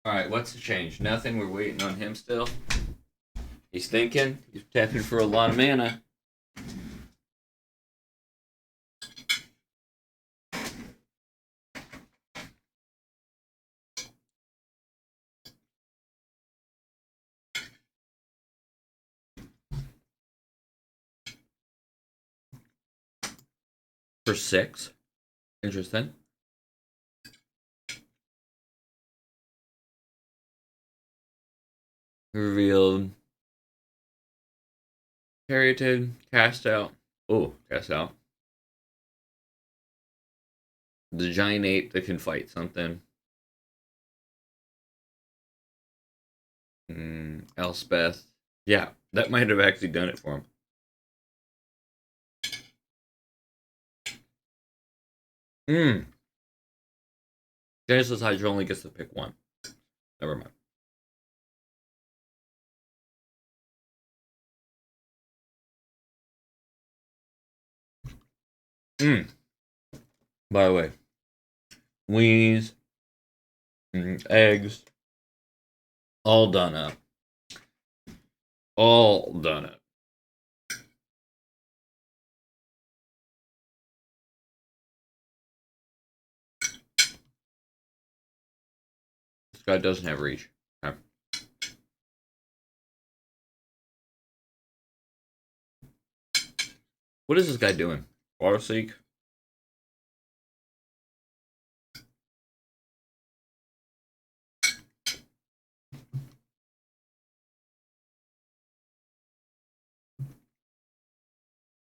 Alright, what's the change? Nothing. We're waiting on him still. He's thinking. He's tapping for a lot of mana. For 6. Interesting. Revealed. Carried. Cast out. Oh, cast out. The giant ape that can fight something. Elspeth. Yeah, that might have actually done it for him. Genesis Hydra only gets to pick 1. Never mind. By the way, weenies, eggs, all done up. All done up. This guy doesn't have reach. Okay. What is this guy doing? Water seek?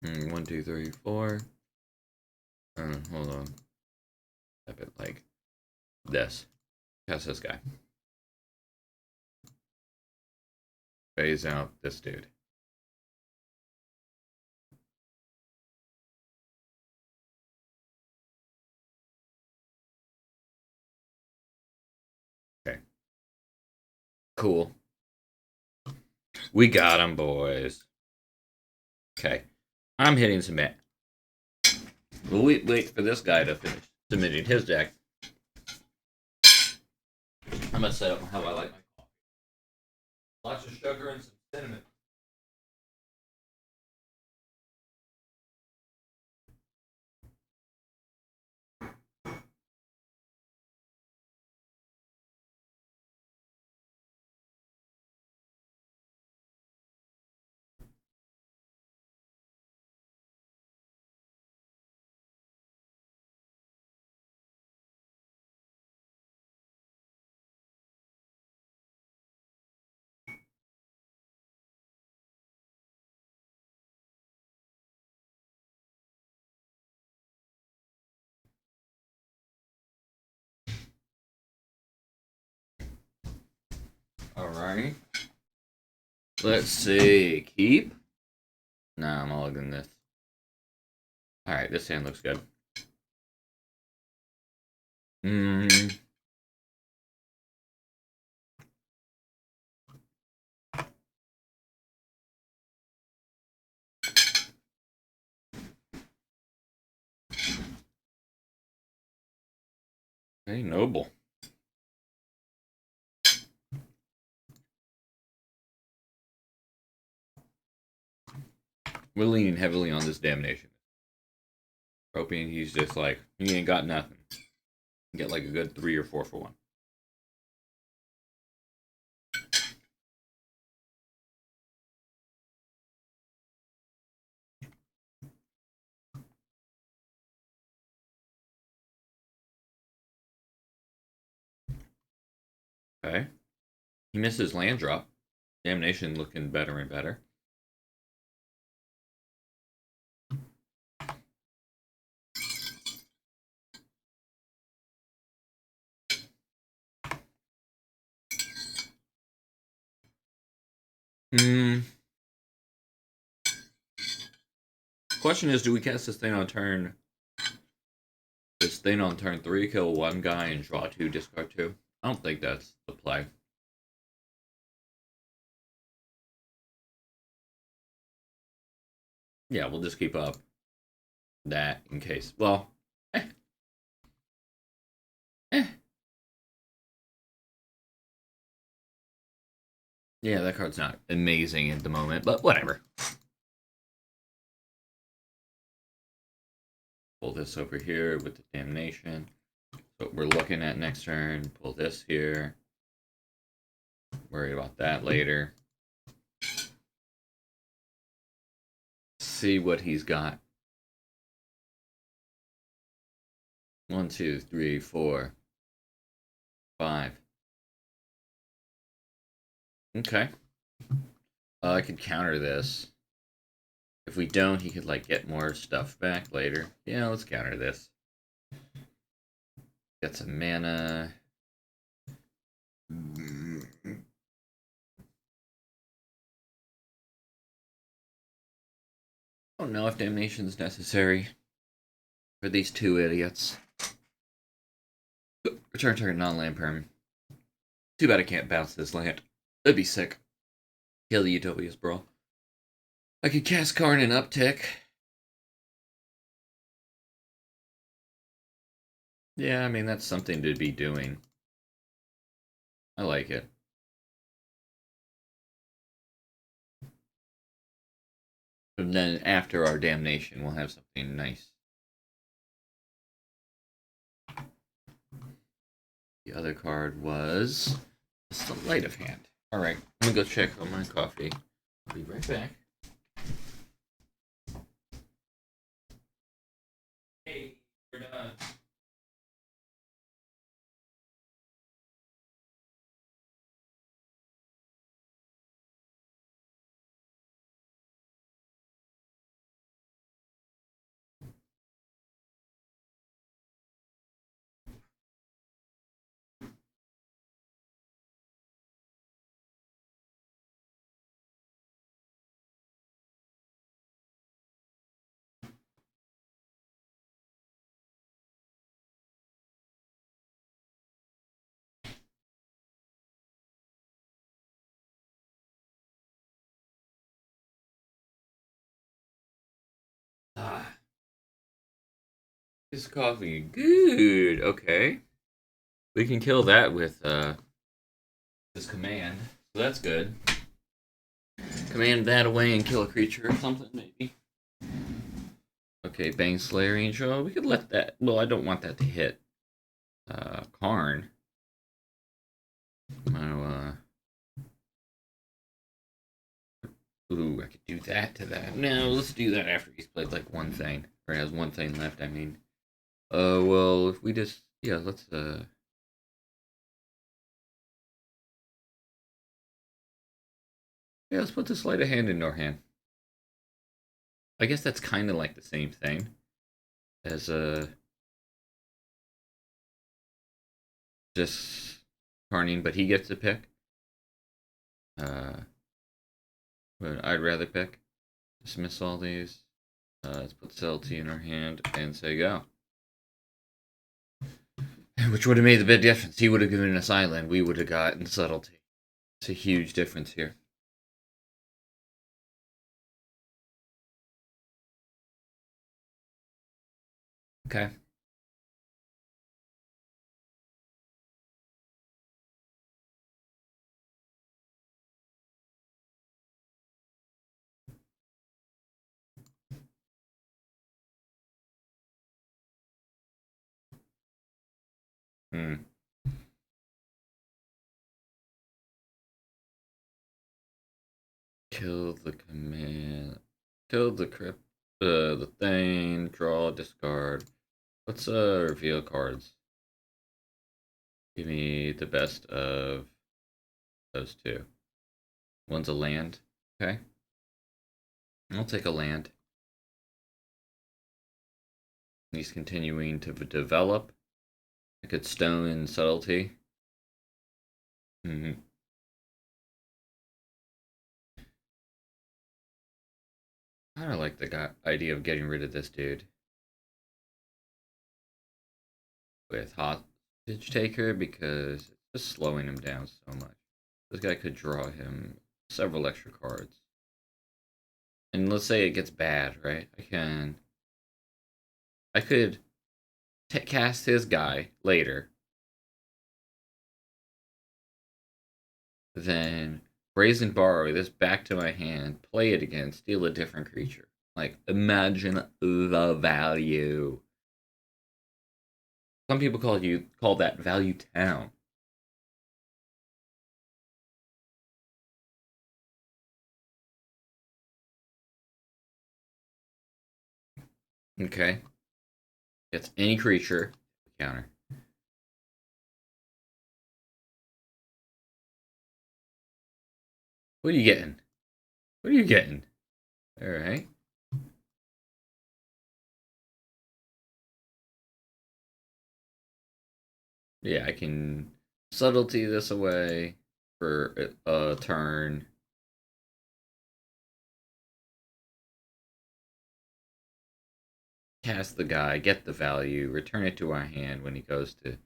One, two, three, four. Hold on. Step it like this. Cast this guy. Phase out this dude. Okay. Cool. We got him, boys. Okay. I'm hitting submit. We'll wait for this guy to finish submitting his deck. I'm gonna set up how I like my coffee. Lots of sugar and some cinnamon. Alright. Let's see. Keep? Nah, I'm all in this. Alright, this hand looks good. Hey, noble. We're leaning heavily on this damnation. Hoping he's just like, he ain't got nothing. Get like a good 3 or 4 for 1. Okay. He misses land drop. Damnation looking better and better. Question is, do we cast this thing on turn 3, kill 1 guy and draw 2, discard 2? I don't think that's the play. Yeah, we'll just keep up that in case. Well, Yeah, that card's not amazing at the moment, but whatever. Pull this over here with the damnation. So we're looking at next turn. Pull this here. Worry about that later. See what he's got. 1, 2, 3, 4, 5. Okay. I could counter this. If we don't, he could like get more stuff back later. Yeah, let's counter this. Get some mana. I don't know if damnation's necessary for these 2 idiots. Return target non-land perm. Too bad I can't bounce this land. That'd be sick. Kill the Utopia's Brawl. I could cast Karn and uptick. Yeah, I mean, that's something to be doing. I like it. And then after our damnation, we'll have something nice. The other card was Sleight of Hand. Alright, I'm gonna go check on my coffee. I'll be right back. His coffee. Good. Okay. We can kill that with this command. So that's good. Command that away and kill a creature or something, maybe. Okay, Bane Slayer Angel. We could let that. Well, I don't want that to hit Karn. Ooh, I could do that to that. No, let's do that after he's played like one thing. Or has one thing left, I mean. Well, if we just. Yeah, let's. Yeah, let's put the sleight of hand in our hand. I guess that's kind of like the same thing as just Carnine, but he gets to pick. But I'd rather pick. Dismiss all these. Let's put Subtlety in our hand and say go. Which would have made the big difference. He would have given us Island. We would have gotten Subtlety. It's a huge difference here. Okay. Hmm. Kill the command. Kill the crypt. The thing. Draw. Discard. Let's reveal cards. Give me the best of those two. One's a land. Okay. I'll take a land. He's continuing to develop. I could stone and subtlety. Mm-hmm. I don't like the idea of getting rid of this dude with hostage taker because it's just slowing him down so much. This guy could draw him several extra cards. And let's say it gets bad, right? I could cast his guy later, then Brazen Borrow this back to my hand, play it again, steal a different creature. Like, imagine the value. Some people call that value town. Okay. Gets any creature counter. What are you getting? What are you getting? Alright. Yeah, I can subtlety this away for a turn. Cast the guy, get the value, return it to our hand when he goes to,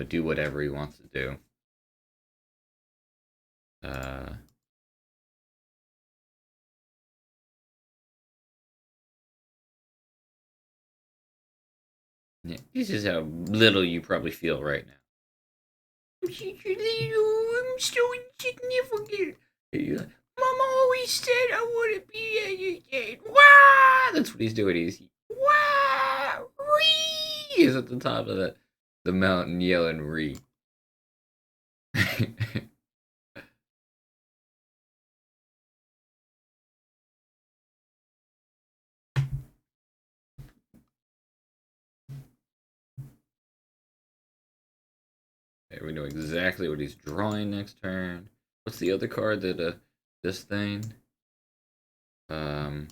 do whatever he wants to do. Uh, yeah, this is how little you probably feel right now. I'm so insignificant. You're like, Mama always said I wouldn't be educated. Wow! That's what he's doing. He's wow! Ree! He's at the top of the mountain yelling Ree. Okay, we know exactly what he's drawing next turn. What's the other card that this thing? Well,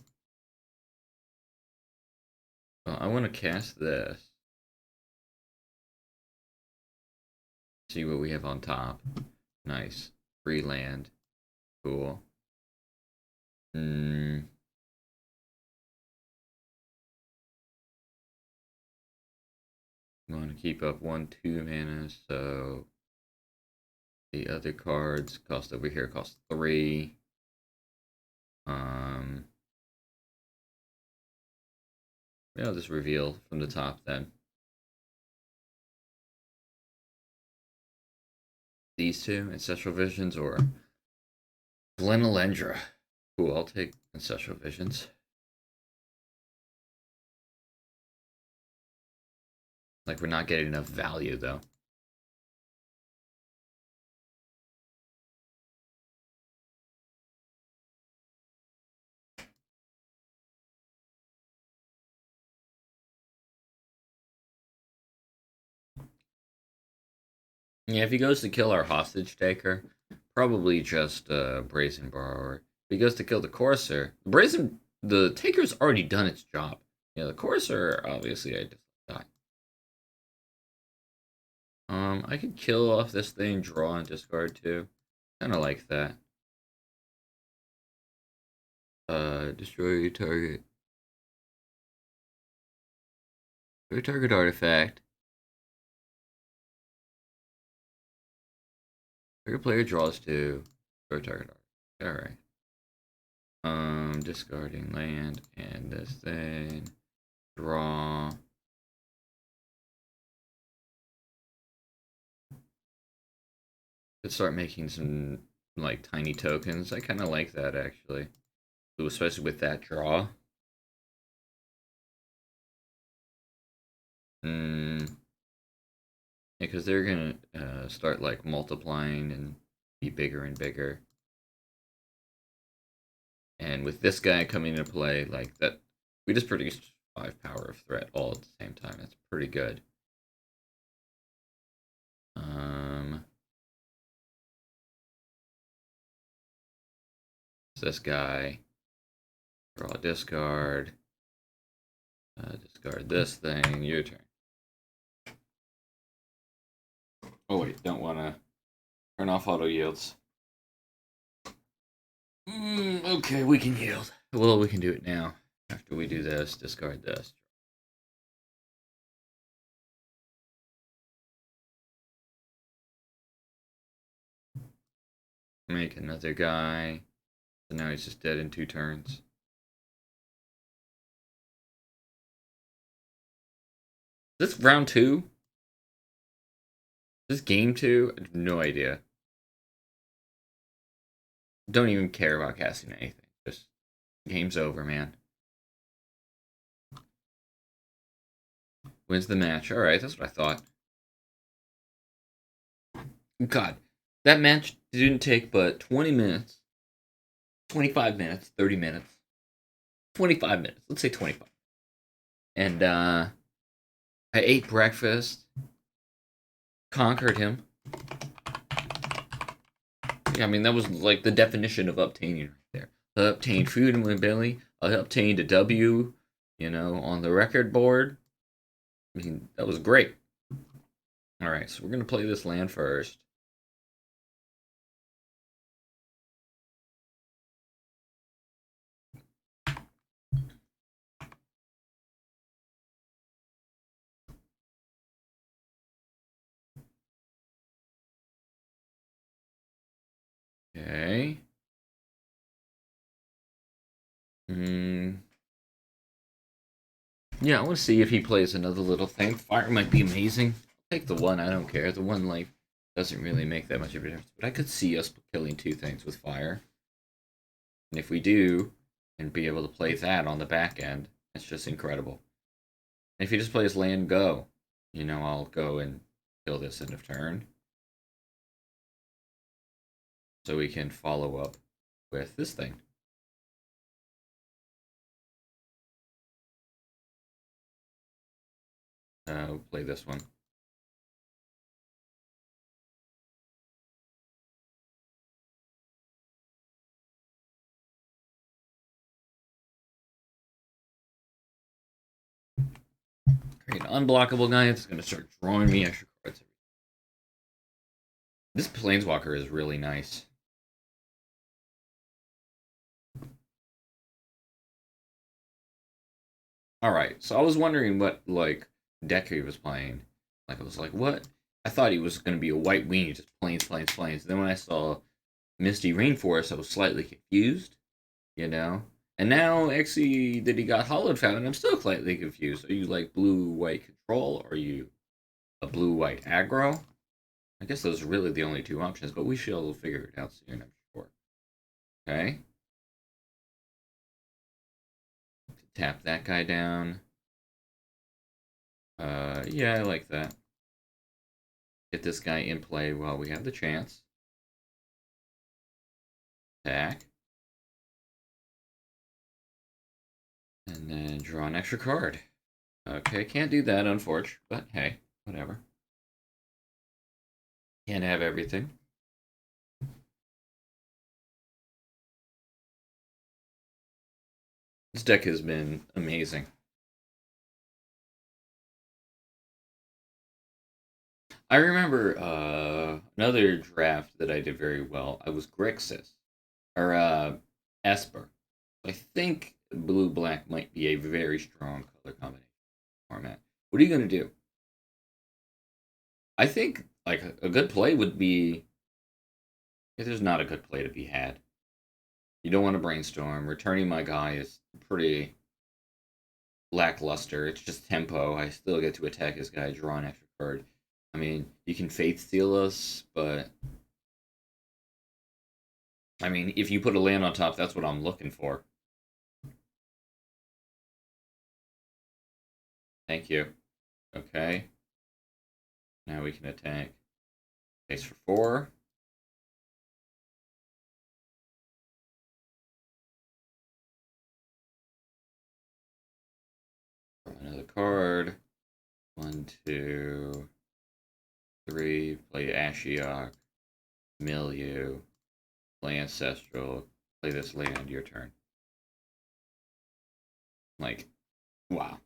I want to cast this. See what we have on top. Nice. Free land. Cool. Hmm. I want to keep up 1/2 mana, so the other cards cost over here cost 3. Um Maybe I'll just reveal from the top then. These two, Ancestral Visions or Glenalendra. Ooh, I'll take Ancestral Visions. Like, we're not getting enough value, though. Yeah, if he goes to kill our hostage taker, probably just Brazen Borrower. If he goes to kill the Courser, the taker's already done its job. Yeah, the Courser, obviously, I just die. I could kill off this thing, draw and discard too. Kind of like that. Destroy your target. Your target artifact. Your player draws two. Destroy target artifact. Alright. Discarding land and this thing. Draw. Could start making some like tiny tokens. I kind of like that actually. Ooh, especially with that draw. Because they're gonna start like multiplying and be bigger and bigger. And with this guy coming into play, like that, we just produced 5 power of threat all at the same time. That's pretty good. This guy, draw a discard, discard this thing. Your turn. Oh wait, don't want to turn off auto yields. Okay, we can yield. Well, we can do it now. After we do this, discard this. Make another guy. So now he's just dead in 2 turns. Is this round 2? Is this game 2? I have no idea. Don't even care about casting anything. Just game's over, man. Wins the match. Alright, that's what I thought. God, that match didn't take but 20 minutes. 25 minutes, 30 minutes. 25 minutes. Let's say 25. And I ate breakfast. Conquered him. Yeah, I mean, that was like the definition of obtaining right there. I obtained food in my belly. I obtained a W, on the record board. I mean, that was great. Alright, so we're going to play this land first. Okay. Yeah, I want to see if he plays another little thing. Fire might be amazing. I'll take the one, I don't care. The one, like, doesn't really make that much of a difference. But I could see us killing 2 things with fire. And if we do, and be able to play that on the back end, it's just incredible. And if he just plays land go, I'll go and kill this end of turn. So we can follow up with this thing. We'll play this one. Create an unblockable guy. It's going to start drawing me extra cards. This Planeswalker is really nice. Alright, so I was wondering what, deck he was playing. Like, I was like, what? I thought he was going to be a white weenie, just planes, planes, planes. Then when I saw Misty Rainforest, I was slightly confused, And now, actually, that he got Hollowed Fountain, I'm still slightly confused. Are you like blue-white control? Or are you a blue-white aggro? I guess those are really the only two options, but we shall figure it out soon, I'm sure. Okay. Tap that guy down. Yeah, I like that. Get this guy in play while we have the chance. Attack. And then draw an extra card. Okay, can't do that, unfortunately, but hey, whatever. Can't have everything. This deck has been amazing. I remember another draft that I did very well. I was Grixis, or Esper. I think blue-black might be a very strong color combination format. What are you going to do? I think like a good play would be if there's not a good play to be had. You don't want to brainstorm. Returning my guy is pretty lackluster. It's just tempo. I still get to attack his guy, draw an extra card. I mean, you can Faith Steal us, but I mean, if you put a land on top, that's what I'm looking for. Thank you. Okay. Now we can attack. Base for 4. Draw another card. 1, 2, 3. Play Ashiok. Mill you. Play Ancestral. Play this land your turn. Like, wow.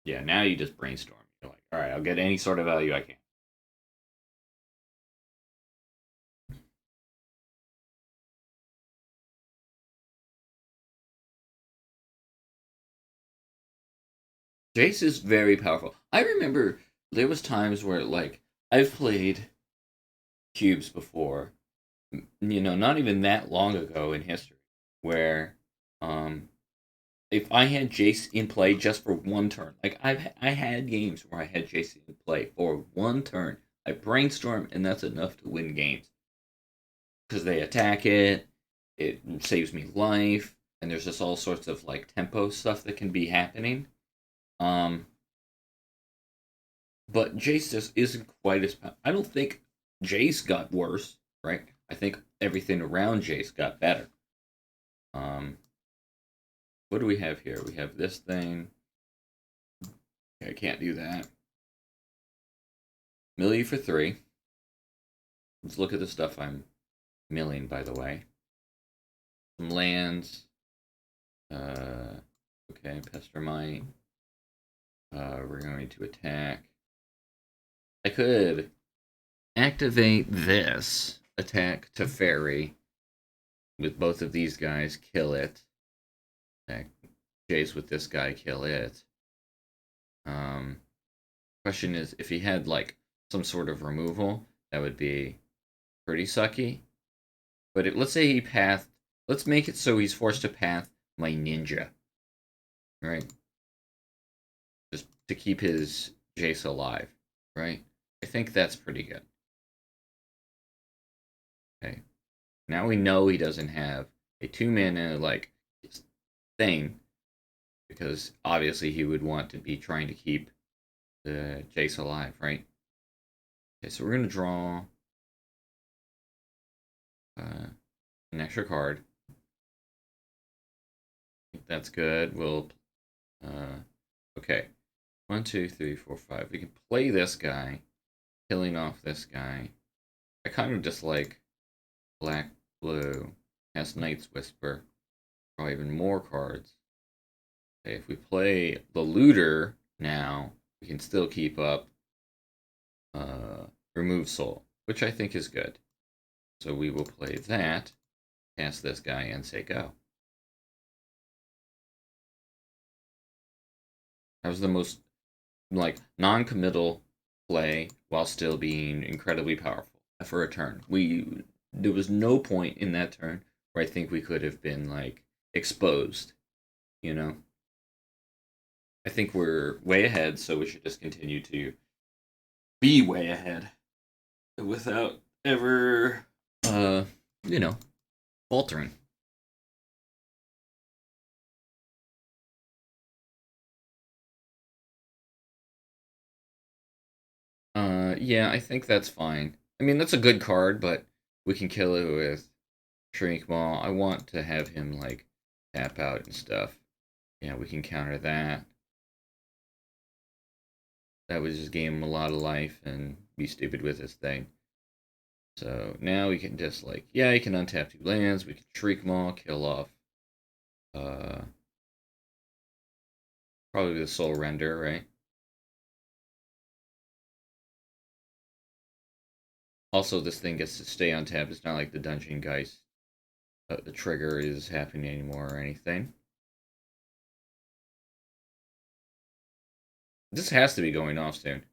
Yeah, now you just brainstorm. You're like, all right, I'll get any sort of value I can. Jace is very powerful. I remember there was times where like I've played cubes before, not even that long ago in history, where um if I had Jace in play just for one turn, like I had games where I had Jace in play for one turn. I brainstorm and that's enough to win games because they attack it, it saves me life, and there's just all sorts of like tempo stuff that can be happening. Um, but Jace just isn't quite as. I don't think Jace got worse, right? I think everything around Jace got better. Um, what do we have here? We have this thing. Okay, I can't do that. Millie for 3. Let's look at the stuff I'm milling, by the way. Some lands. Okay, Pestermite. We're going to attack. I could activate this attack to Fairy with both of these guys, kill it. Attack Jace with this guy, kill it. Question is, if he had like some sort of removal, that would be pretty sucky. But let's say he pathed. Let's make it so he's forced to path my ninja, right? Just to keep his Jace alive, right? I think that's pretty good. Okay. Now we know he doesn't have a 2-mana like thing, because obviously he would want to be trying to keep the Jace alive, right? Okay, so we're gonna draw an extra card. I think that's good. We'll okay. 1, 2, 3, 4, 5. We can play this guy, killing off this guy. I kind of just like black, blue, has Knight's Whisper. Draw even more cards. Okay, if we play the Looter now, we can still keep up Remove Soul, which I think is good. So we will play that, cast this guy, and say go. That was the most like non-committal play while still being incredibly powerful for a turn. There was no point in that turn where I think we could have been like exposed. You know, I think we're way ahead, so we should just continue to be way ahead without ever, uh, you know, faltering. Yeah, I think that's fine. I mean, that's a good card, but we can kill it with Shrink Maw. I want to have him like tap out and stuff. Yeah, we can counter that. That would just gain him a lot of life and be stupid with this thing. So now we can just like, yeah, you can untap 2 lands. We can Shriek Maw, kill off uh probably the Soul Render, right? Also, this thing gets to stay untapped. It's not like the Dungeon Geist. The trigger is happening anymore or anything. This has to be going off soon.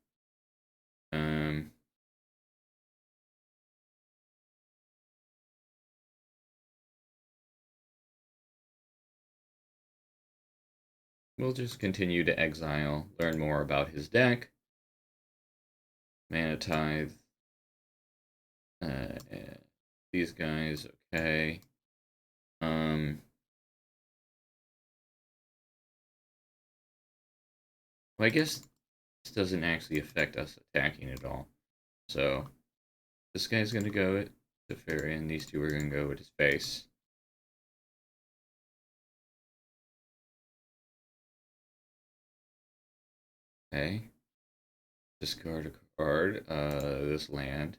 Um, we'll just continue to exile, learn more about his deck. Mana Tithe. Uh, these guys, okay. Um, well, I guess this doesn't actually affect us attacking at all. So this guy's gonna go at the fairy, and these two are gonna go at his face. Okay. Discard a card. This land.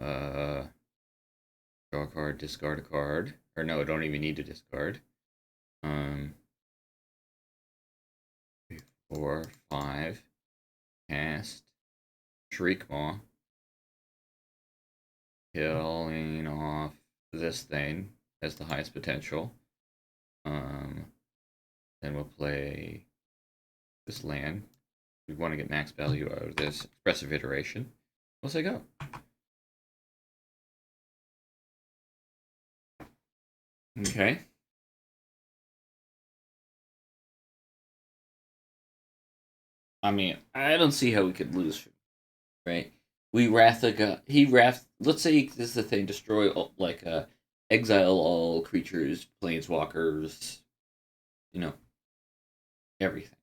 Uh, draw a card. Discard a card. Or no, I don't even need to discard. Um, 3, 4, 5. Cast. Shriek Maw. Killing off this thing has the highest potential. Then we'll play this land. We want to get max value out of this expressive iteration. We'll say go. Okay. I mean, I don't see how we could lose, right? We wrath a guy. He wrath. Let's say this is the thing: destroy like exile all creatures, planeswalkers, you know, everything.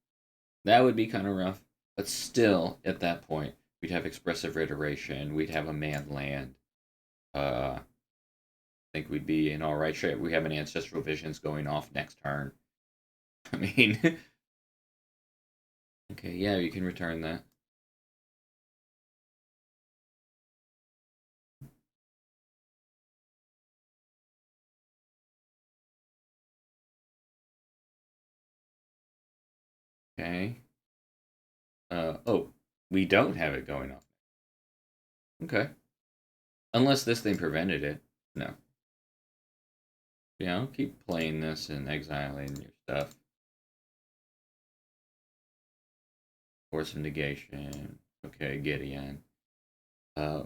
That would be kind of rough. But still, at that point, we'd have expressive iteration. We'd have a man land. I think we'd be in all right shape. We have an ancestral visions going off next turn. I mean, okay, yeah, you can return that. Okay. Oh, we don't have it going off. Okay. Unless this thing prevented it. No. Keep playing this and exiling your stuff. Force of negation. Okay, Gideon. Uh,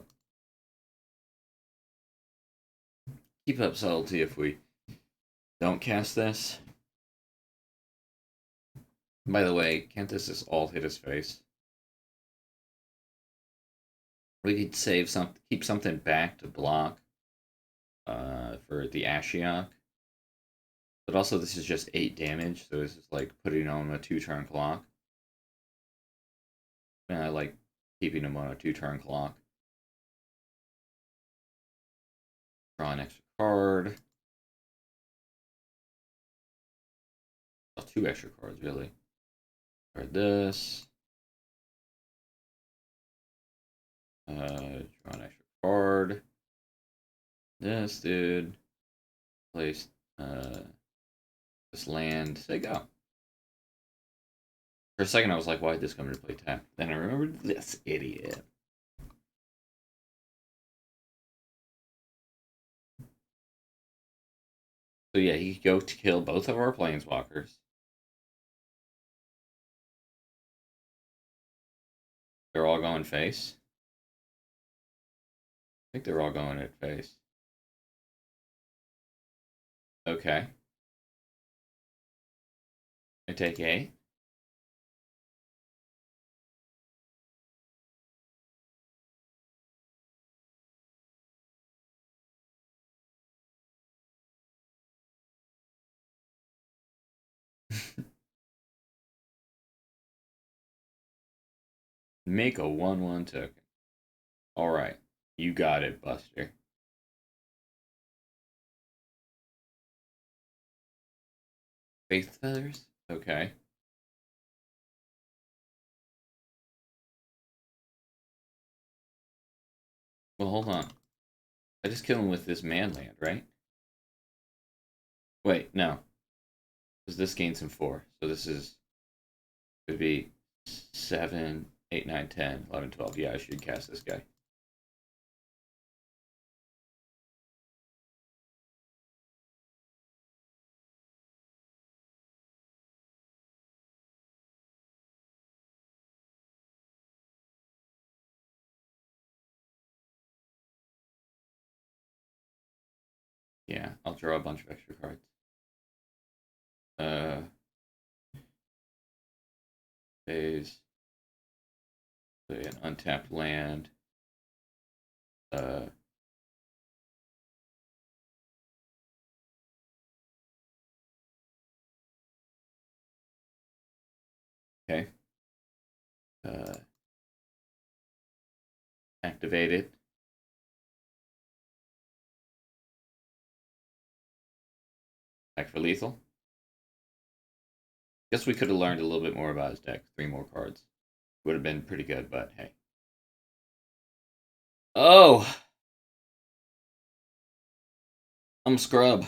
keep up subtlety if we don't cast this. By the way, can't this just all hit his face? We could save some, keep something back to block for the Ashiok. But also, this is just 8 damage, so this is like putting on a 2-turn clock. And I like keeping him on a 2-turn clock. Draw an extra card. Oh, 2 extra cards, really. Card this. Draw an extra card. This dude. Place this land. Say go. For a second, I was like, why did this come into play tap? Then I remembered this idiot. So yeah, he could go to kill both of our planeswalkers. They're all going face. I think they're all going at face. Okay. I take A. Make a 1/1 token. All right. You got it, Buster. Faith feathers? Okay. Well, hold on. I just kill him with this man land, right? Wait, no. Because this gains him 4. So this is... Would be 7, 8, 9, 10, 11, 12. Yeah, I should cast this guy. Yeah, I'll draw a bunch of extra cards. Phase. Play an untapped land. Okay. Activate it. Back for lethal. Guess we could have learned a little bit more about his deck. 3 more cards. Would have been pretty good, but hey. Oh! I'm scrub.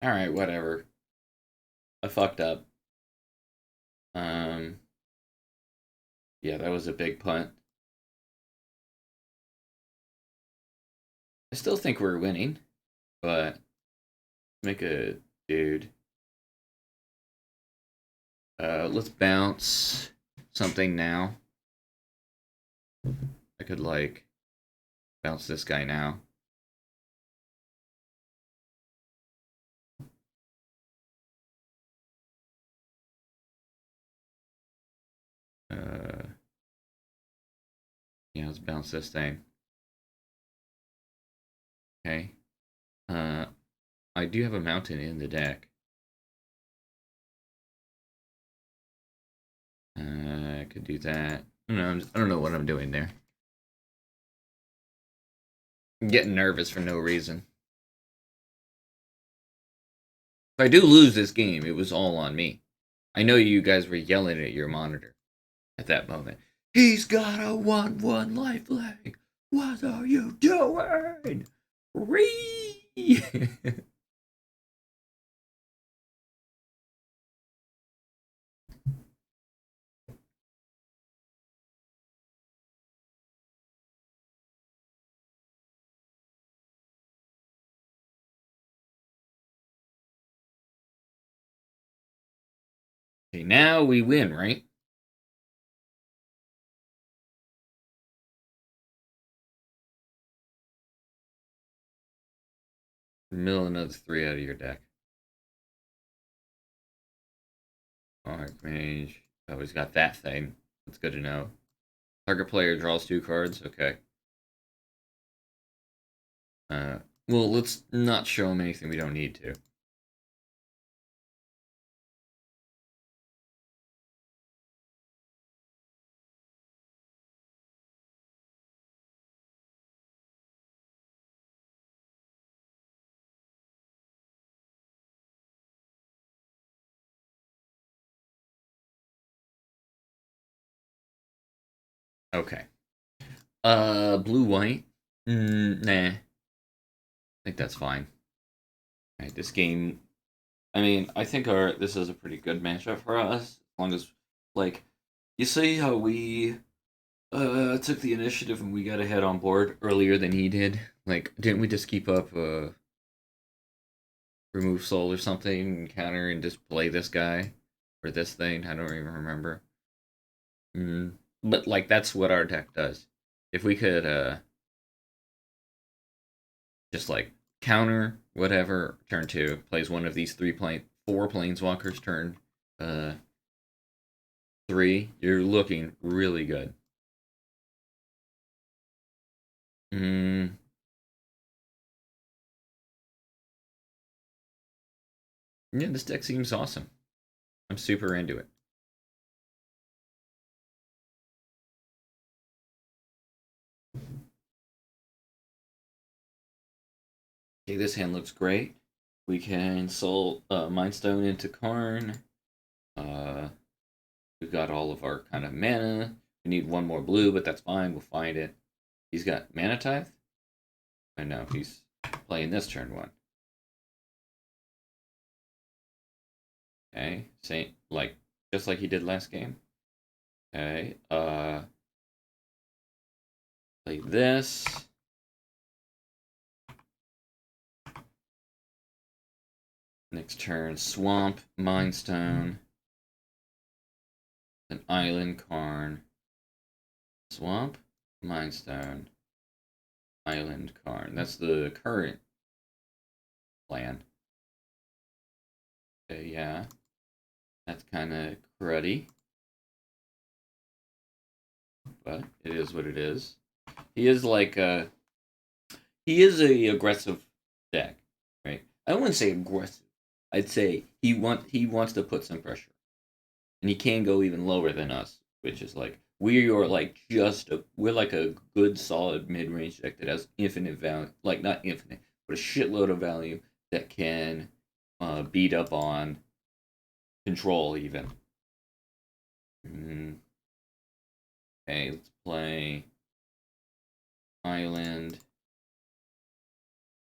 Alright, whatever. I fucked up. Yeah, that was a big punt. I still think we're winning, but make a dude. Let's bounce something now. I could like bounce this guy now. Yeah, let's bounce this thing. Okay. I do have a mountain in the deck. I could do that. I don't know what I'm doing there. I'm getting nervous for no reason. If I do lose this game, it was all on me. I know you guys were yelling at your monitor at that moment. He's got a 1/1 lifelink. What are you doing? Okay, now we win, right? Mill another 3 out of your deck. Archmage. Always got that thing. That's good to know. Target player draws 2 cards. Okay. Well, let's not show him anything we don't need to. Okay. Blue white. Nah. I think that's fine. All right, this game. I mean, I think this is a pretty good matchup for us. As long as, like, you see how we took the initiative and we got ahead on board earlier than he did. Like, didn't we just keep up remove soul or something, counter and display this guy or this thing. I don't even remember. But like that's what our deck does. If we could just like counter whatever turn 2, plays one of these 4 planeswalkers turn uh 3, you're looking really good. Yeah, this deck seems awesome. I'm super into it. Okay, this hand looks great. We can soul Mind Stone into Karn. Uh, we've got all of our kind of mana. We need one more blue, but that's fine. We'll find it. He's got Mana Tithe? I know, he's playing this turn 1. Okay, same, like, just like he did last game. Okay, play this. Next turn, Swamp, Mind Stone, an Island Karn. Swamp, Mind Stone, Island Karn. That's the current plan. Okay, yeah. That's kind of cruddy. But it is what it is. He is like he is a aggressive deck, right? I wouldn't say aggressive. I'd say he wants to put some pressure. And he can go even lower than us, which is like we are like we're like a good solid mid range deck that has infinite value, like not infinite, but a shitload of value that can beat up on control even. Okay, let's play Island.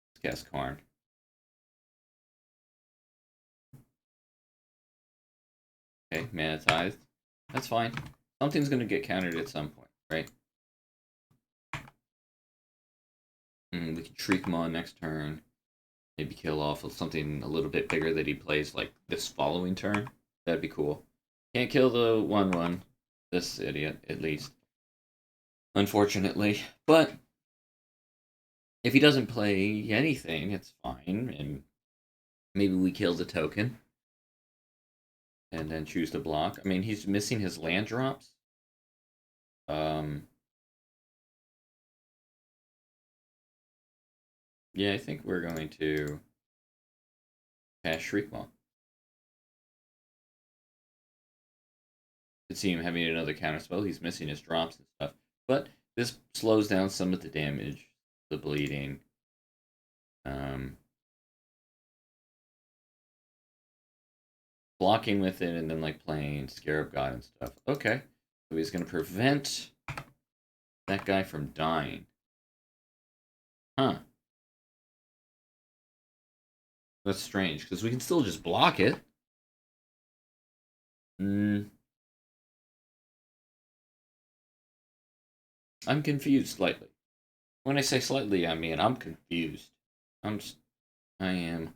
Let's cast Karn. Okay, Mana Tithe. That's fine. Something's gonna get countered at some point, right? We can Shriek him on next turn. Maybe kill off with something a little bit bigger that he plays like this following turn. That'd be cool. Can't kill the 1/1. This idiot, at least. Unfortunately. But if he doesn't play anything, it's fine. And maybe we kill the token. And then choose to block. I mean, he's missing his land drops. Yeah, I think we're going to cast Shriekmaw. Could see him having another counterspell. He's missing his drops and stuff. But this slows down some of the damage, the bleeding. Blocking with it and then like playing Scarab God and stuff. Okay. So he's gonna prevent that guy from dying. Huh. That's strange, because we can still just block it. I'm confused slightly. When I say slightly, I mean I'm confused. I am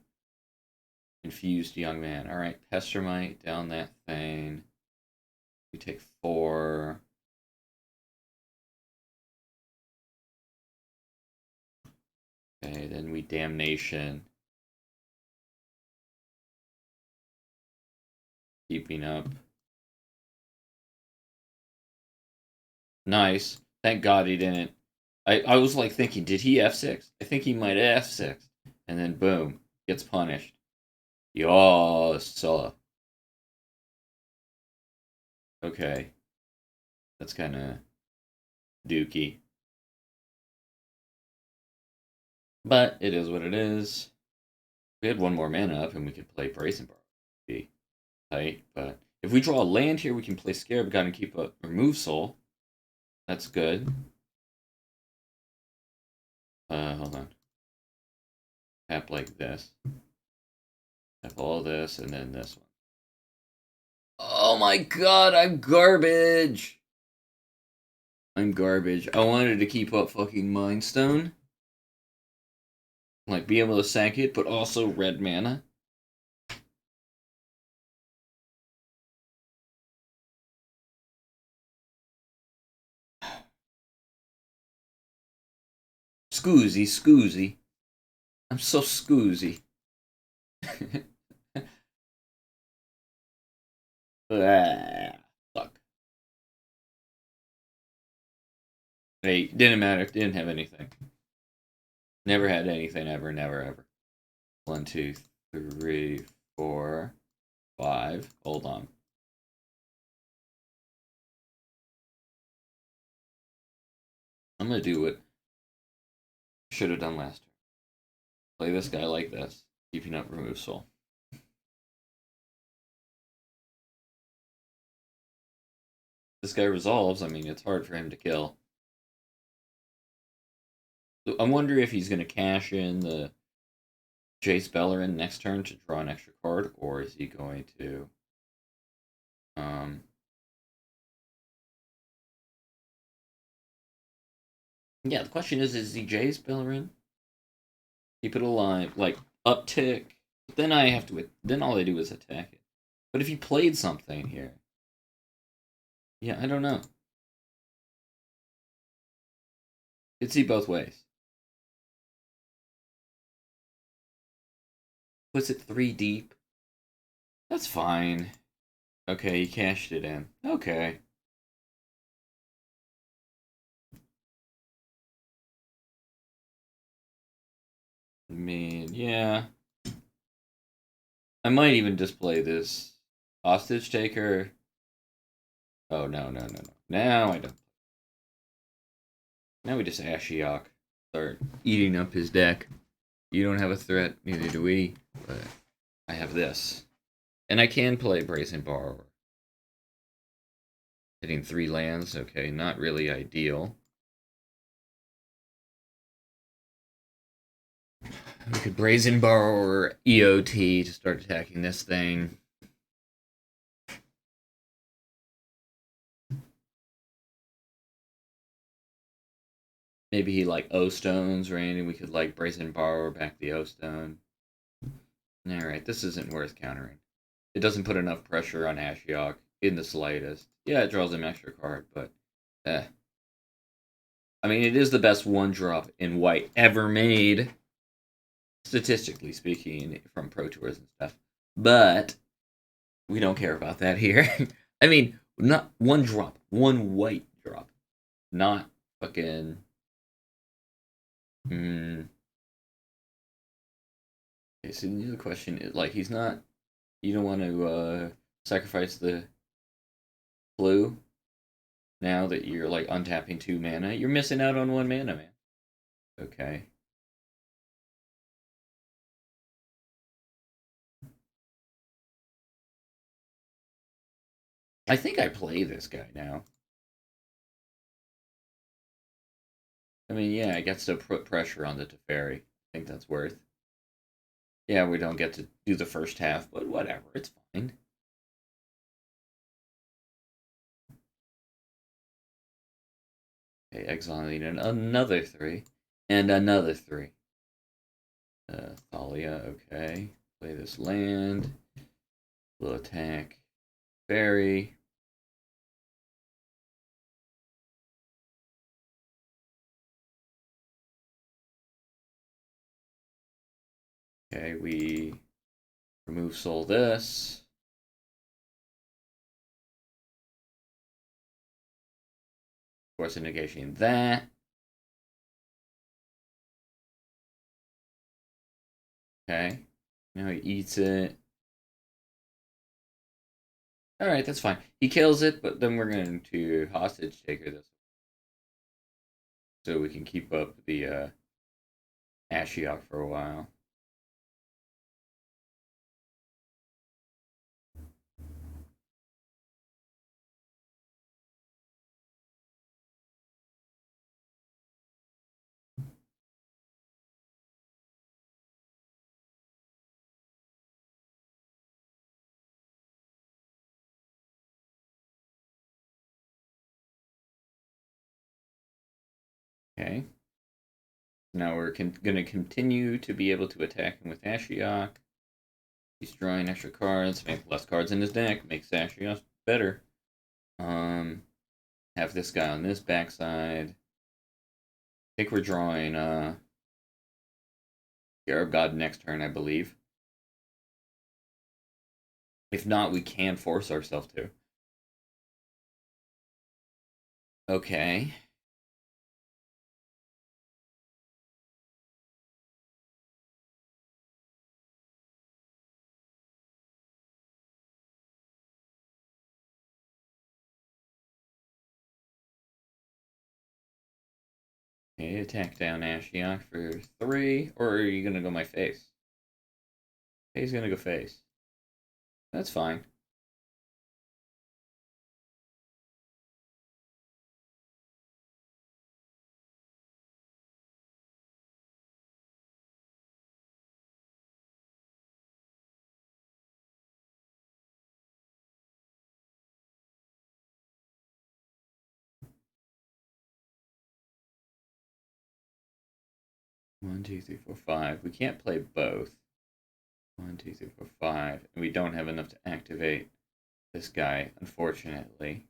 confused, young man. All right, Pestermite down that thing. We take 4. Okay, then we Damnation. Keeping up. Nice. Thank God he didn't. I was like thinking, did he F6? I think he might F6. And then boom, gets punished. Yes. Okay. That's kind of dookie. But it is what it is. We had one more mana up and we could play Brazen Bar. Be tight, but if we draw a land here, we can play Scarab God and keep a Remove Soul. That's good. Hold on. Tap like this. Tap all this and then this one. Oh my god, I'm garbage! I'm garbage. I wanted to keep up fucking Mind Stone. Like, be able to sack it, but also red mana. Scoozy. I'm so scoozy. Fuck. Hey, didn't matter. Didn't have anything. Never had anything ever. Never ever. 1, 2, 3, 4, 5. Hold on. I'm gonna do what I should have done last turn. Play this guy like this. Keeping up remove soul. This guy resolves. I mean, it's hard for him to kill. I wonder if he's gonna cash in the Jace Bellerin next turn to draw an extra card, or is he going to yeah, the question is he Jace Bellerin? Keep it alive, like uptick. But then I have to then all I do is attack it. But if he played something here. Yeah, I don't know. Could see both ways. Puts it 3 deep. That's fine. Okay, he cashed it in. Okay. I mean, yeah. I might even display this hostage taker. Oh, no. Now I don't. Now we just Ashiok. Start eating up his deck. You don't have a threat, neither do we. But I have this. And I can play Brazen Borrower. Hitting 3 lands, okay, not really ideal. We could Brazen Borrower EOT to start attacking this thing. Maybe he like O-Stones, right? And we could like Brazen Borrower back the O-Stone. Alright, this isn't worth countering. It doesn't put enough pressure on Ashiok in the slightest. Yeah, it draws him extra card, but I mean, it is the best 1-drop in white ever made, statistically speaking, from Pro Tours and stuff. But we don't care about that here. I mean, not 1 drop, 1 white drop, not fucking. Okay, so the other question is like he's not. You don't want to sacrifice the blue now that you're like untapping 2 mana. You're missing out on 1 mana, man. Okay. I think I play this guy now. I mean, yeah, I get to put pressure on the Teferi. I think that's worth. Yeah, we don't get to do the first half, but whatever, it's fine. Okay, exiling another 3, and another 3. Thalia, okay. Play this land. We'll attack Fairy. Okay, we remove soul this. Force of negation that. Okay. Now he eats it. Alright, that's fine. He kills it, but then we're going to hostage taker this. So we can keep up the Ashiok for a while. Okay. Now we're gonna continue to be able to attack him with Ashiok. He's drawing extra cards, make less cards in his deck, makes Ashiok better. Have this guy on this backside. I think we're drawing Garab God next turn, I believe. If not, we can force ourselves to. Okay. Okay, attack down Ashiok for 3, or are you gonna go my face? He's gonna go face. That's fine. One, two, three, four, five. We can't play both. 1, 2, 3, 4, 5. And we don't have enough to activate this guy, unfortunately.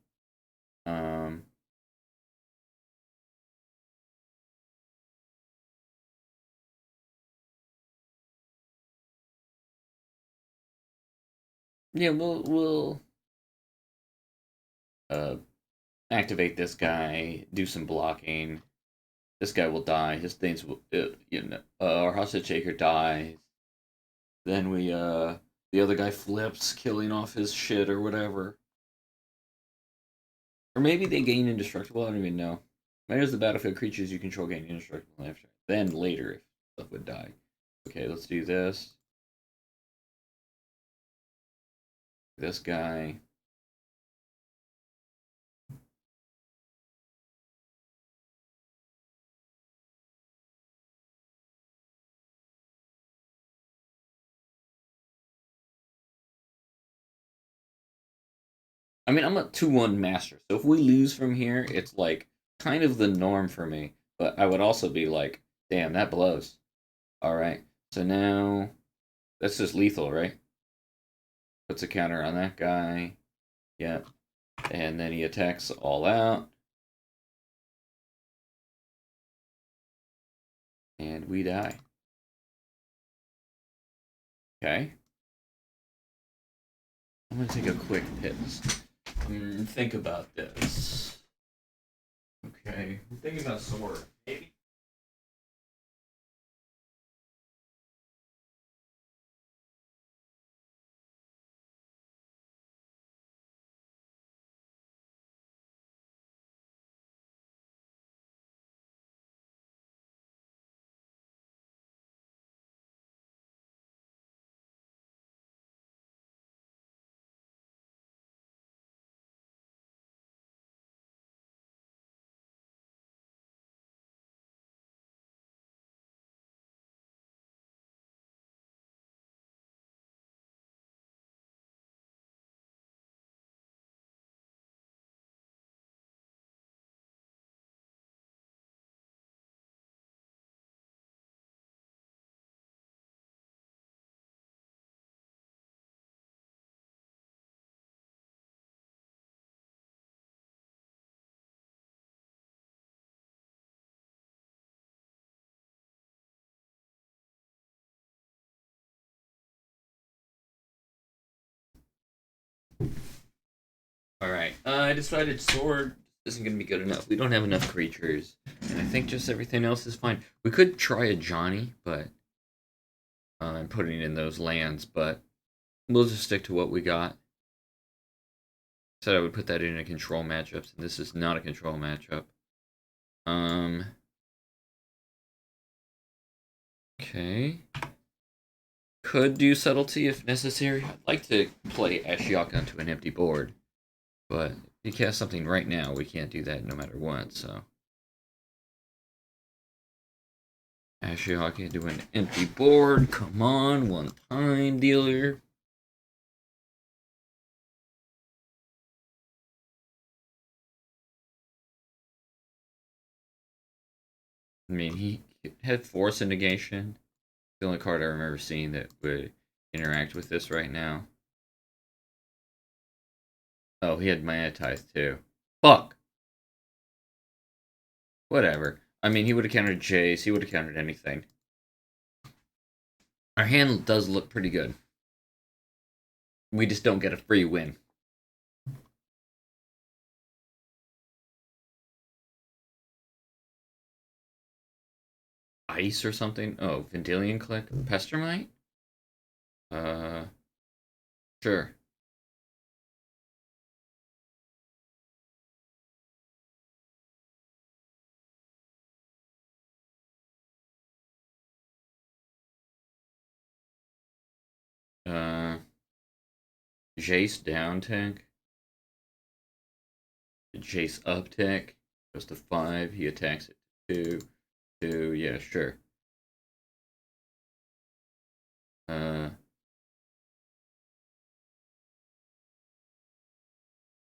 Yeah, we'll activate this guy, do some blocking. This guy will die. His things will, our hostage taker dies. Then the other guy flips, killing off his shit or whatever. Or maybe they gain indestructible. I don't even know. Matters the battlefield creatures you control gain indestructible after. Then later, if stuff would die. Okay, let's do this. This guy. I mean, I'm a 2-1 master, so if we lose from here, it's like kind of the norm for me. But I would also be like, damn, that blows. Alright, so now that's just lethal, right? Puts a counter on that guy. Yep. And then he attacks all out. And we die. Okay. I'm gonna take a quick piss. Think about this. Okay. I'm thinking about sword. Maybe. Alright. I decided sword isn't going to be good enough. We don't have enough creatures. And I think just everything else is fine. We could try a Johnny, but. And putting in those lands, but we'll just stick to what we got. Said I would put that in a control matchup, and this is not a control matchup. Okay. Could do subtlety if necessary. I'd like to play Ashiok onto an empty board, but if you cast something right now, we can't do that no matter what, so. Ashiok into an empty board. Come on, one time, dealer. I mean, It had Force and Negation. The only card I remember seeing that would interact with this right now. Oh, he had Manatithe too. Fuck! Whatever. I mean, he would have countered Jace, he would have countered anything. Our hand does look pretty good. We just don't get a free win. Ice or something? Oh, Vendilion Click? Pestermite? Sure. Uh, Jace down tank. Jace up tank. Goes to 5. He attacks it to 2. 2. Yeah, sure.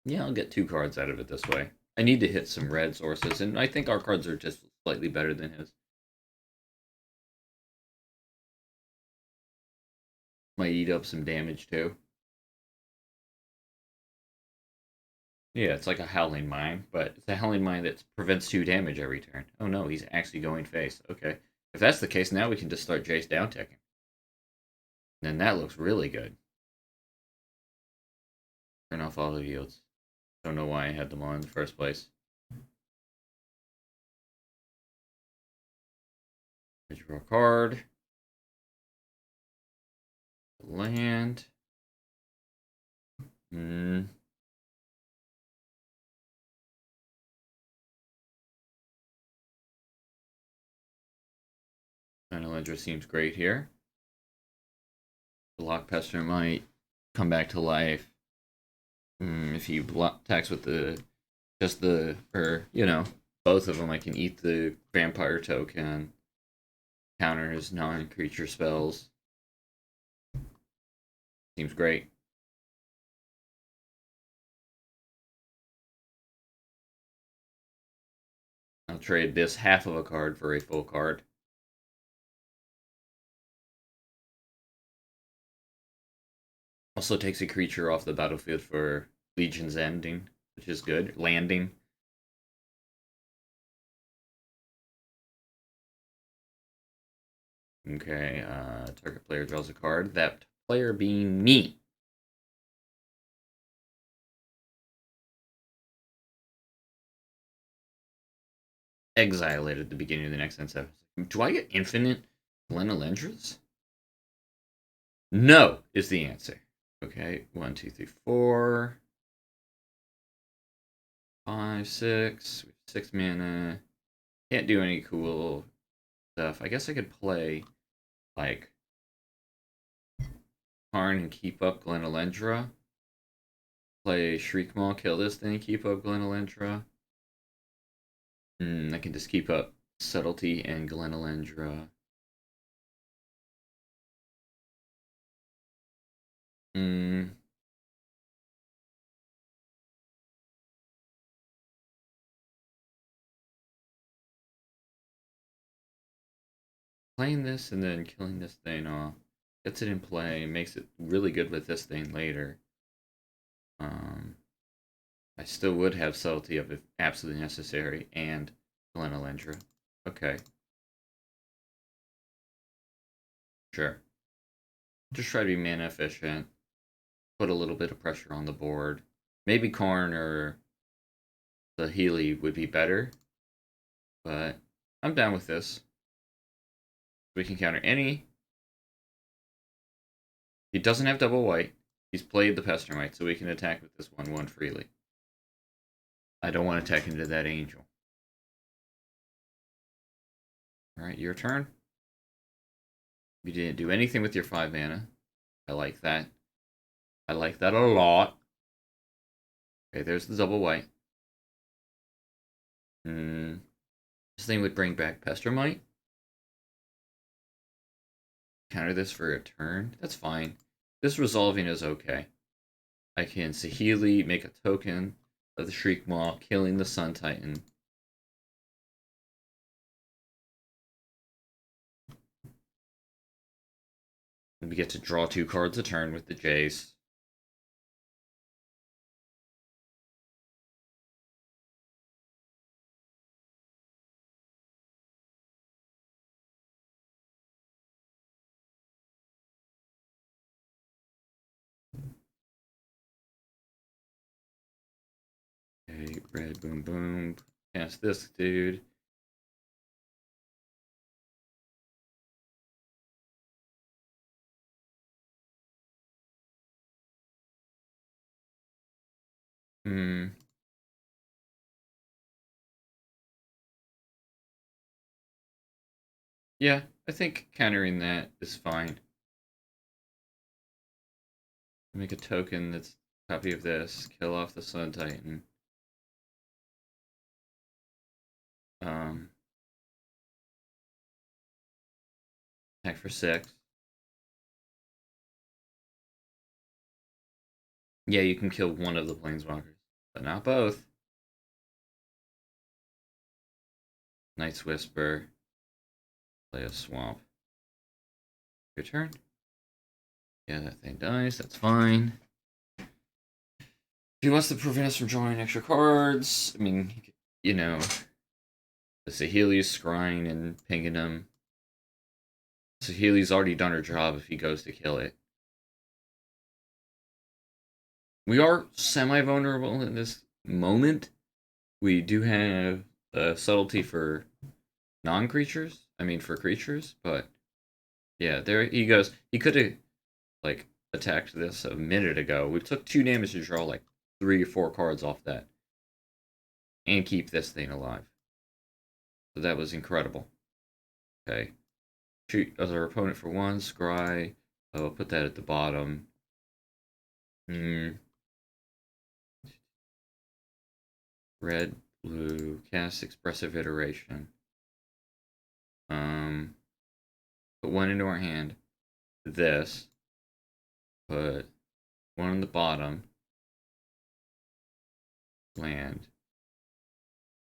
Yeah, I'll get 2 cards out of it this way. I need to hit some red sources, and I think our cards are just slightly better than his. Might eat up some damage too. Yeah, it's like a Howling Mine, but it's a Howling Mine that prevents 2 damage every turn. Oh no, he's actually going face. Okay. If that's the case, now we can just start Jace down ticking. Then that looks really good. Turn off all the yields. Don't know why I had them on in the first place. I draw a card. Land. Final Ledger seems great here. The Lockpester might come back to life. If he attacks with both of them, I can eat the vampire token, counter his non-creature spells. Seems great. I'll trade this half of a card for a full card. Also takes a creature off the battlefield for Legion's Ending, which is good. Landing. Okay, target player draws a card. That player being me. Exile it at the beginning of the next end step. Do I get infinite Glenalendras? No, is the answer. Okay, 1, 2, 3, 4, 5, 6. 6 mana. Can't do any cool stuff. I guess I could play like Karn and keep up Glenalendra. Play Shriekmaw, kill this thing, keep up Glenalendra. I can just keep up Subtlety and Glenalendra. Playing this and then killing this thing off gets it in play, makes it really good with this thing later. I still would have Subtlety if absolutely necessary, and Glenalendra. Okay. Sure. Just try to be mana efficient. Put a little bit of pressure on the board. Maybe Karn or the Healy would be better. But I'm down with this. We can counter any. He doesn't have double white. He's played the Pestermite, so we can attack with this 1/1 freely. I don't want to attack into that angel. Alright, your turn. You didn't do anything with your 5 mana. I like that. I like that a lot. Okay, there's the double white. This thing would bring back Pestermite. Counter this for a turn. That's fine. This resolving is okay. I can Saheeli, make a token of the Shriekmaw, killing the Sun Titan. And we get to draw 2 cards a turn with the Jace. Okay, red, boom, boom. Cast this dude. Hmm. Yeah, I think countering that is fine. Make a token that's a copy of this. Kill off the Sun Titan. Um, attack for 6. Yeah, you can kill one of the planeswalkers, but not both. Night's Whisper. Play a swamp. Your turn. Yeah, that thing dies. That's fine. If he wants to prevent us from drawing extra cards, I mean, you know, the Saheli's scrying and pinging him. Saheli's already done her job if he goes to kill it. We are semi-vulnerable in this moment. We do have a subtlety for non-creatures. I mean, for creatures, but yeah, there he goes. He could have like attacked this a minute ago. We took 2 damage to draw like 3 or 4 cards off that and keep this thing alive. So that was incredible. Okay, shoot other opponent for 1. Scry. I'll put that at the bottom. Red, blue, cast expressive iteration. Put 1 into our hand. This. Put 1 on the bottom. Land.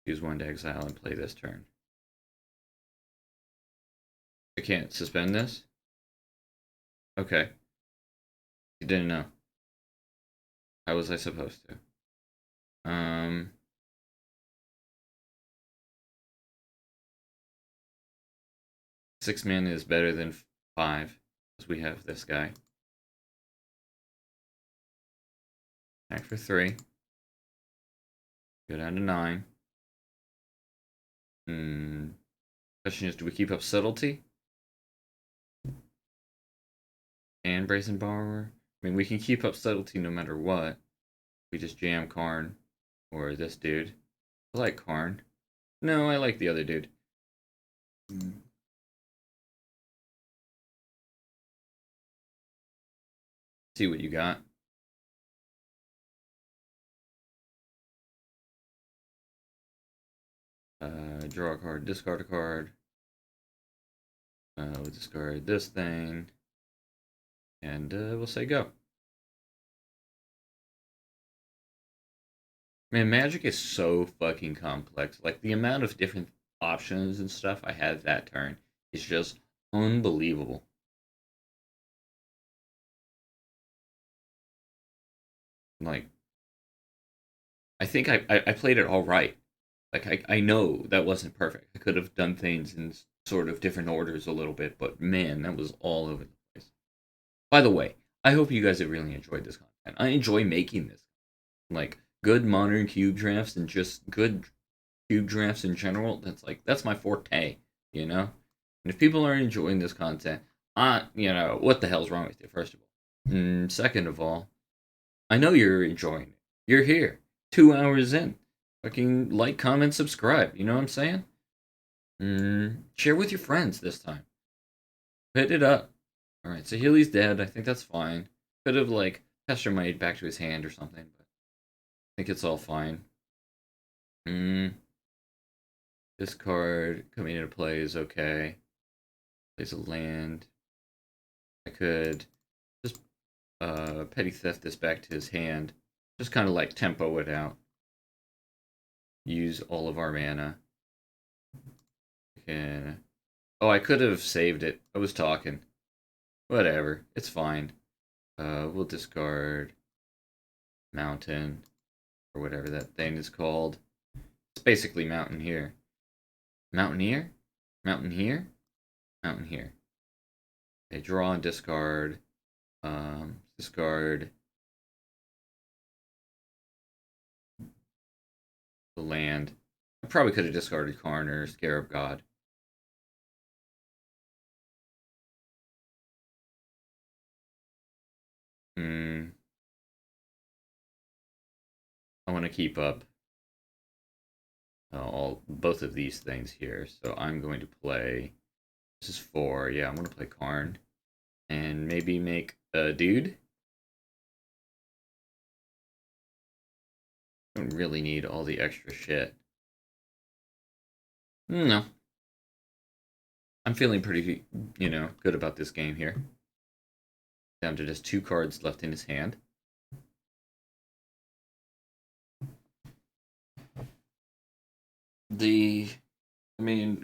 Use 1 to exile and play this turn. I can't suspend this? Okay. You didn't know. How was I supposed to? 6 mana is better than 5, because we have this guy. Attack for 3. Go down to 9. Question is, do we keep up subtlety? And Brazen Borrower? I mean, we can keep up subtlety no matter what. We just jam Karn. Or this dude. I like Karn. No, I like the other dude. See what you got. Draw a card, discard a card. We'll discard this thing. And we'll say go. Man, Magic is so fucking complex. Like, the amount of different options and stuff I had that turn is just unbelievable. Like, I think I played it all right. Like, I know that wasn't perfect. I could have done things in sort of different orders a little bit, but man, that was all over the place. By the way, I hope you guys have really enjoyed this content. I enjoy making this. Like, good modern cube drafts and just good cube drafts in general. That's my forte, you know? And if people are enjoying this content, what the hell's wrong with you, first of all? Second of all, I know you're enjoying it. You're here. 2 hours in. Fucking like, comment, subscribe. You know what I'm saying? Share with your friends this time. Hit it up. Alright, so Healy's dead. I think that's fine. Could have, like, Pester Made back to his hand or something, but I think it's all fine. This card coming into play is okay. Plays a land. I could just petty theft this back to his hand. Just kind of like tempo it out. Use all of our mana. Oh, I could have saved it. I was talking. Whatever. It's fine. We'll discard Mountain, or whatever that thing is called. It's basically Mountain here. Mountain here? Mountain here? Mountain here. Okay, draw and discard. Discard the land. I probably could have discarded Karn or Scarab God. I want to keep up both of these things here, so I'm going to play. This is 4. Yeah, I'm going to play Karn and maybe make a dude. Don't really need all the extra shit. No. I'm feeling pretty, good about this game here. Down to just 2 cards left in his hand.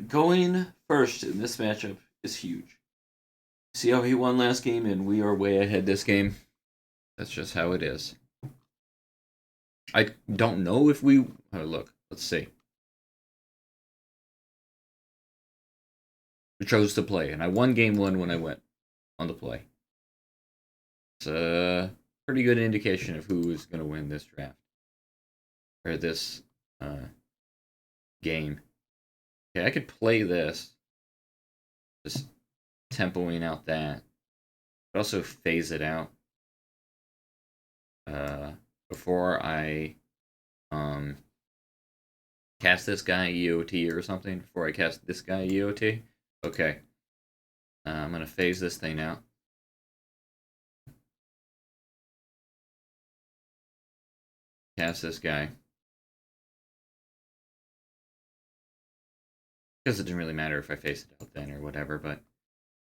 Going first in this matchup is huge. See how he won last game, and we are way ahead this game. That's just how it is. I don't know if we... Oh, look, let's see. I chose to play, and I won game 1 when I went on the play. It's a pretty good indication of who is going to win this draft. Or this game. Okay, I could play this. Just tempoing out that. But also phase it out. Before I cast this guy EOT or something. Before I cast this guy EOT. Okay. I'm going to phase this thing out. Cast this guy. Because it didn't really matter if I phased it out then or whatever, but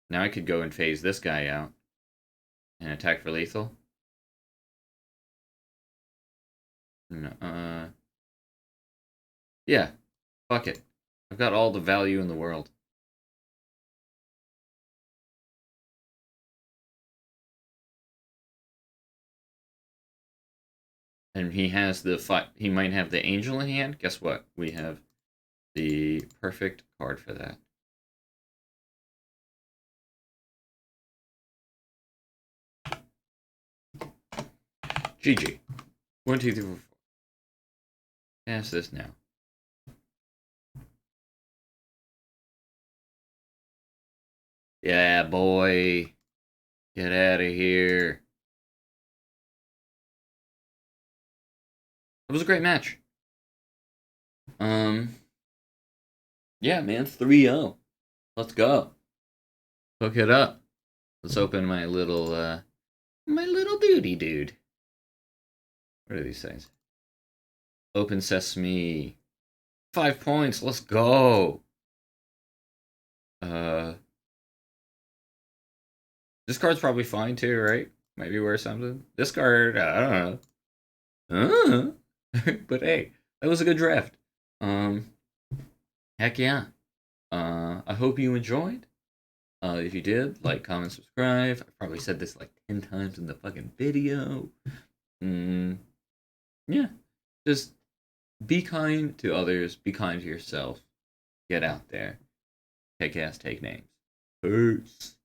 now I could go and phase this guy out and attack for lethal. No, yeah, fuck it. I've got all the value in the world. And he has he might have the angel in hand. Guess what? We have the perfect card for that. GG. 1, 2, 3, 4, 4. Pass this now. Yeah, boy. Get out of here. It was a great match. Yeah, man, 3-0. Let's go. Hook it up. Let's open my little duty dude. What are these things? Open sesame. 5 points. Let's go. This card's probably fine too, right? Maybe worth something. This card, I don't know. But hey, that was a good draft. Heck yeah. I hope you enjoyed. If you did, like, comment, subscribe. I probably said this like 10 times in the fucking video. Yeah. Just be kind to others. Be kind to yourself. Get out there. Take ass, take names. Peace.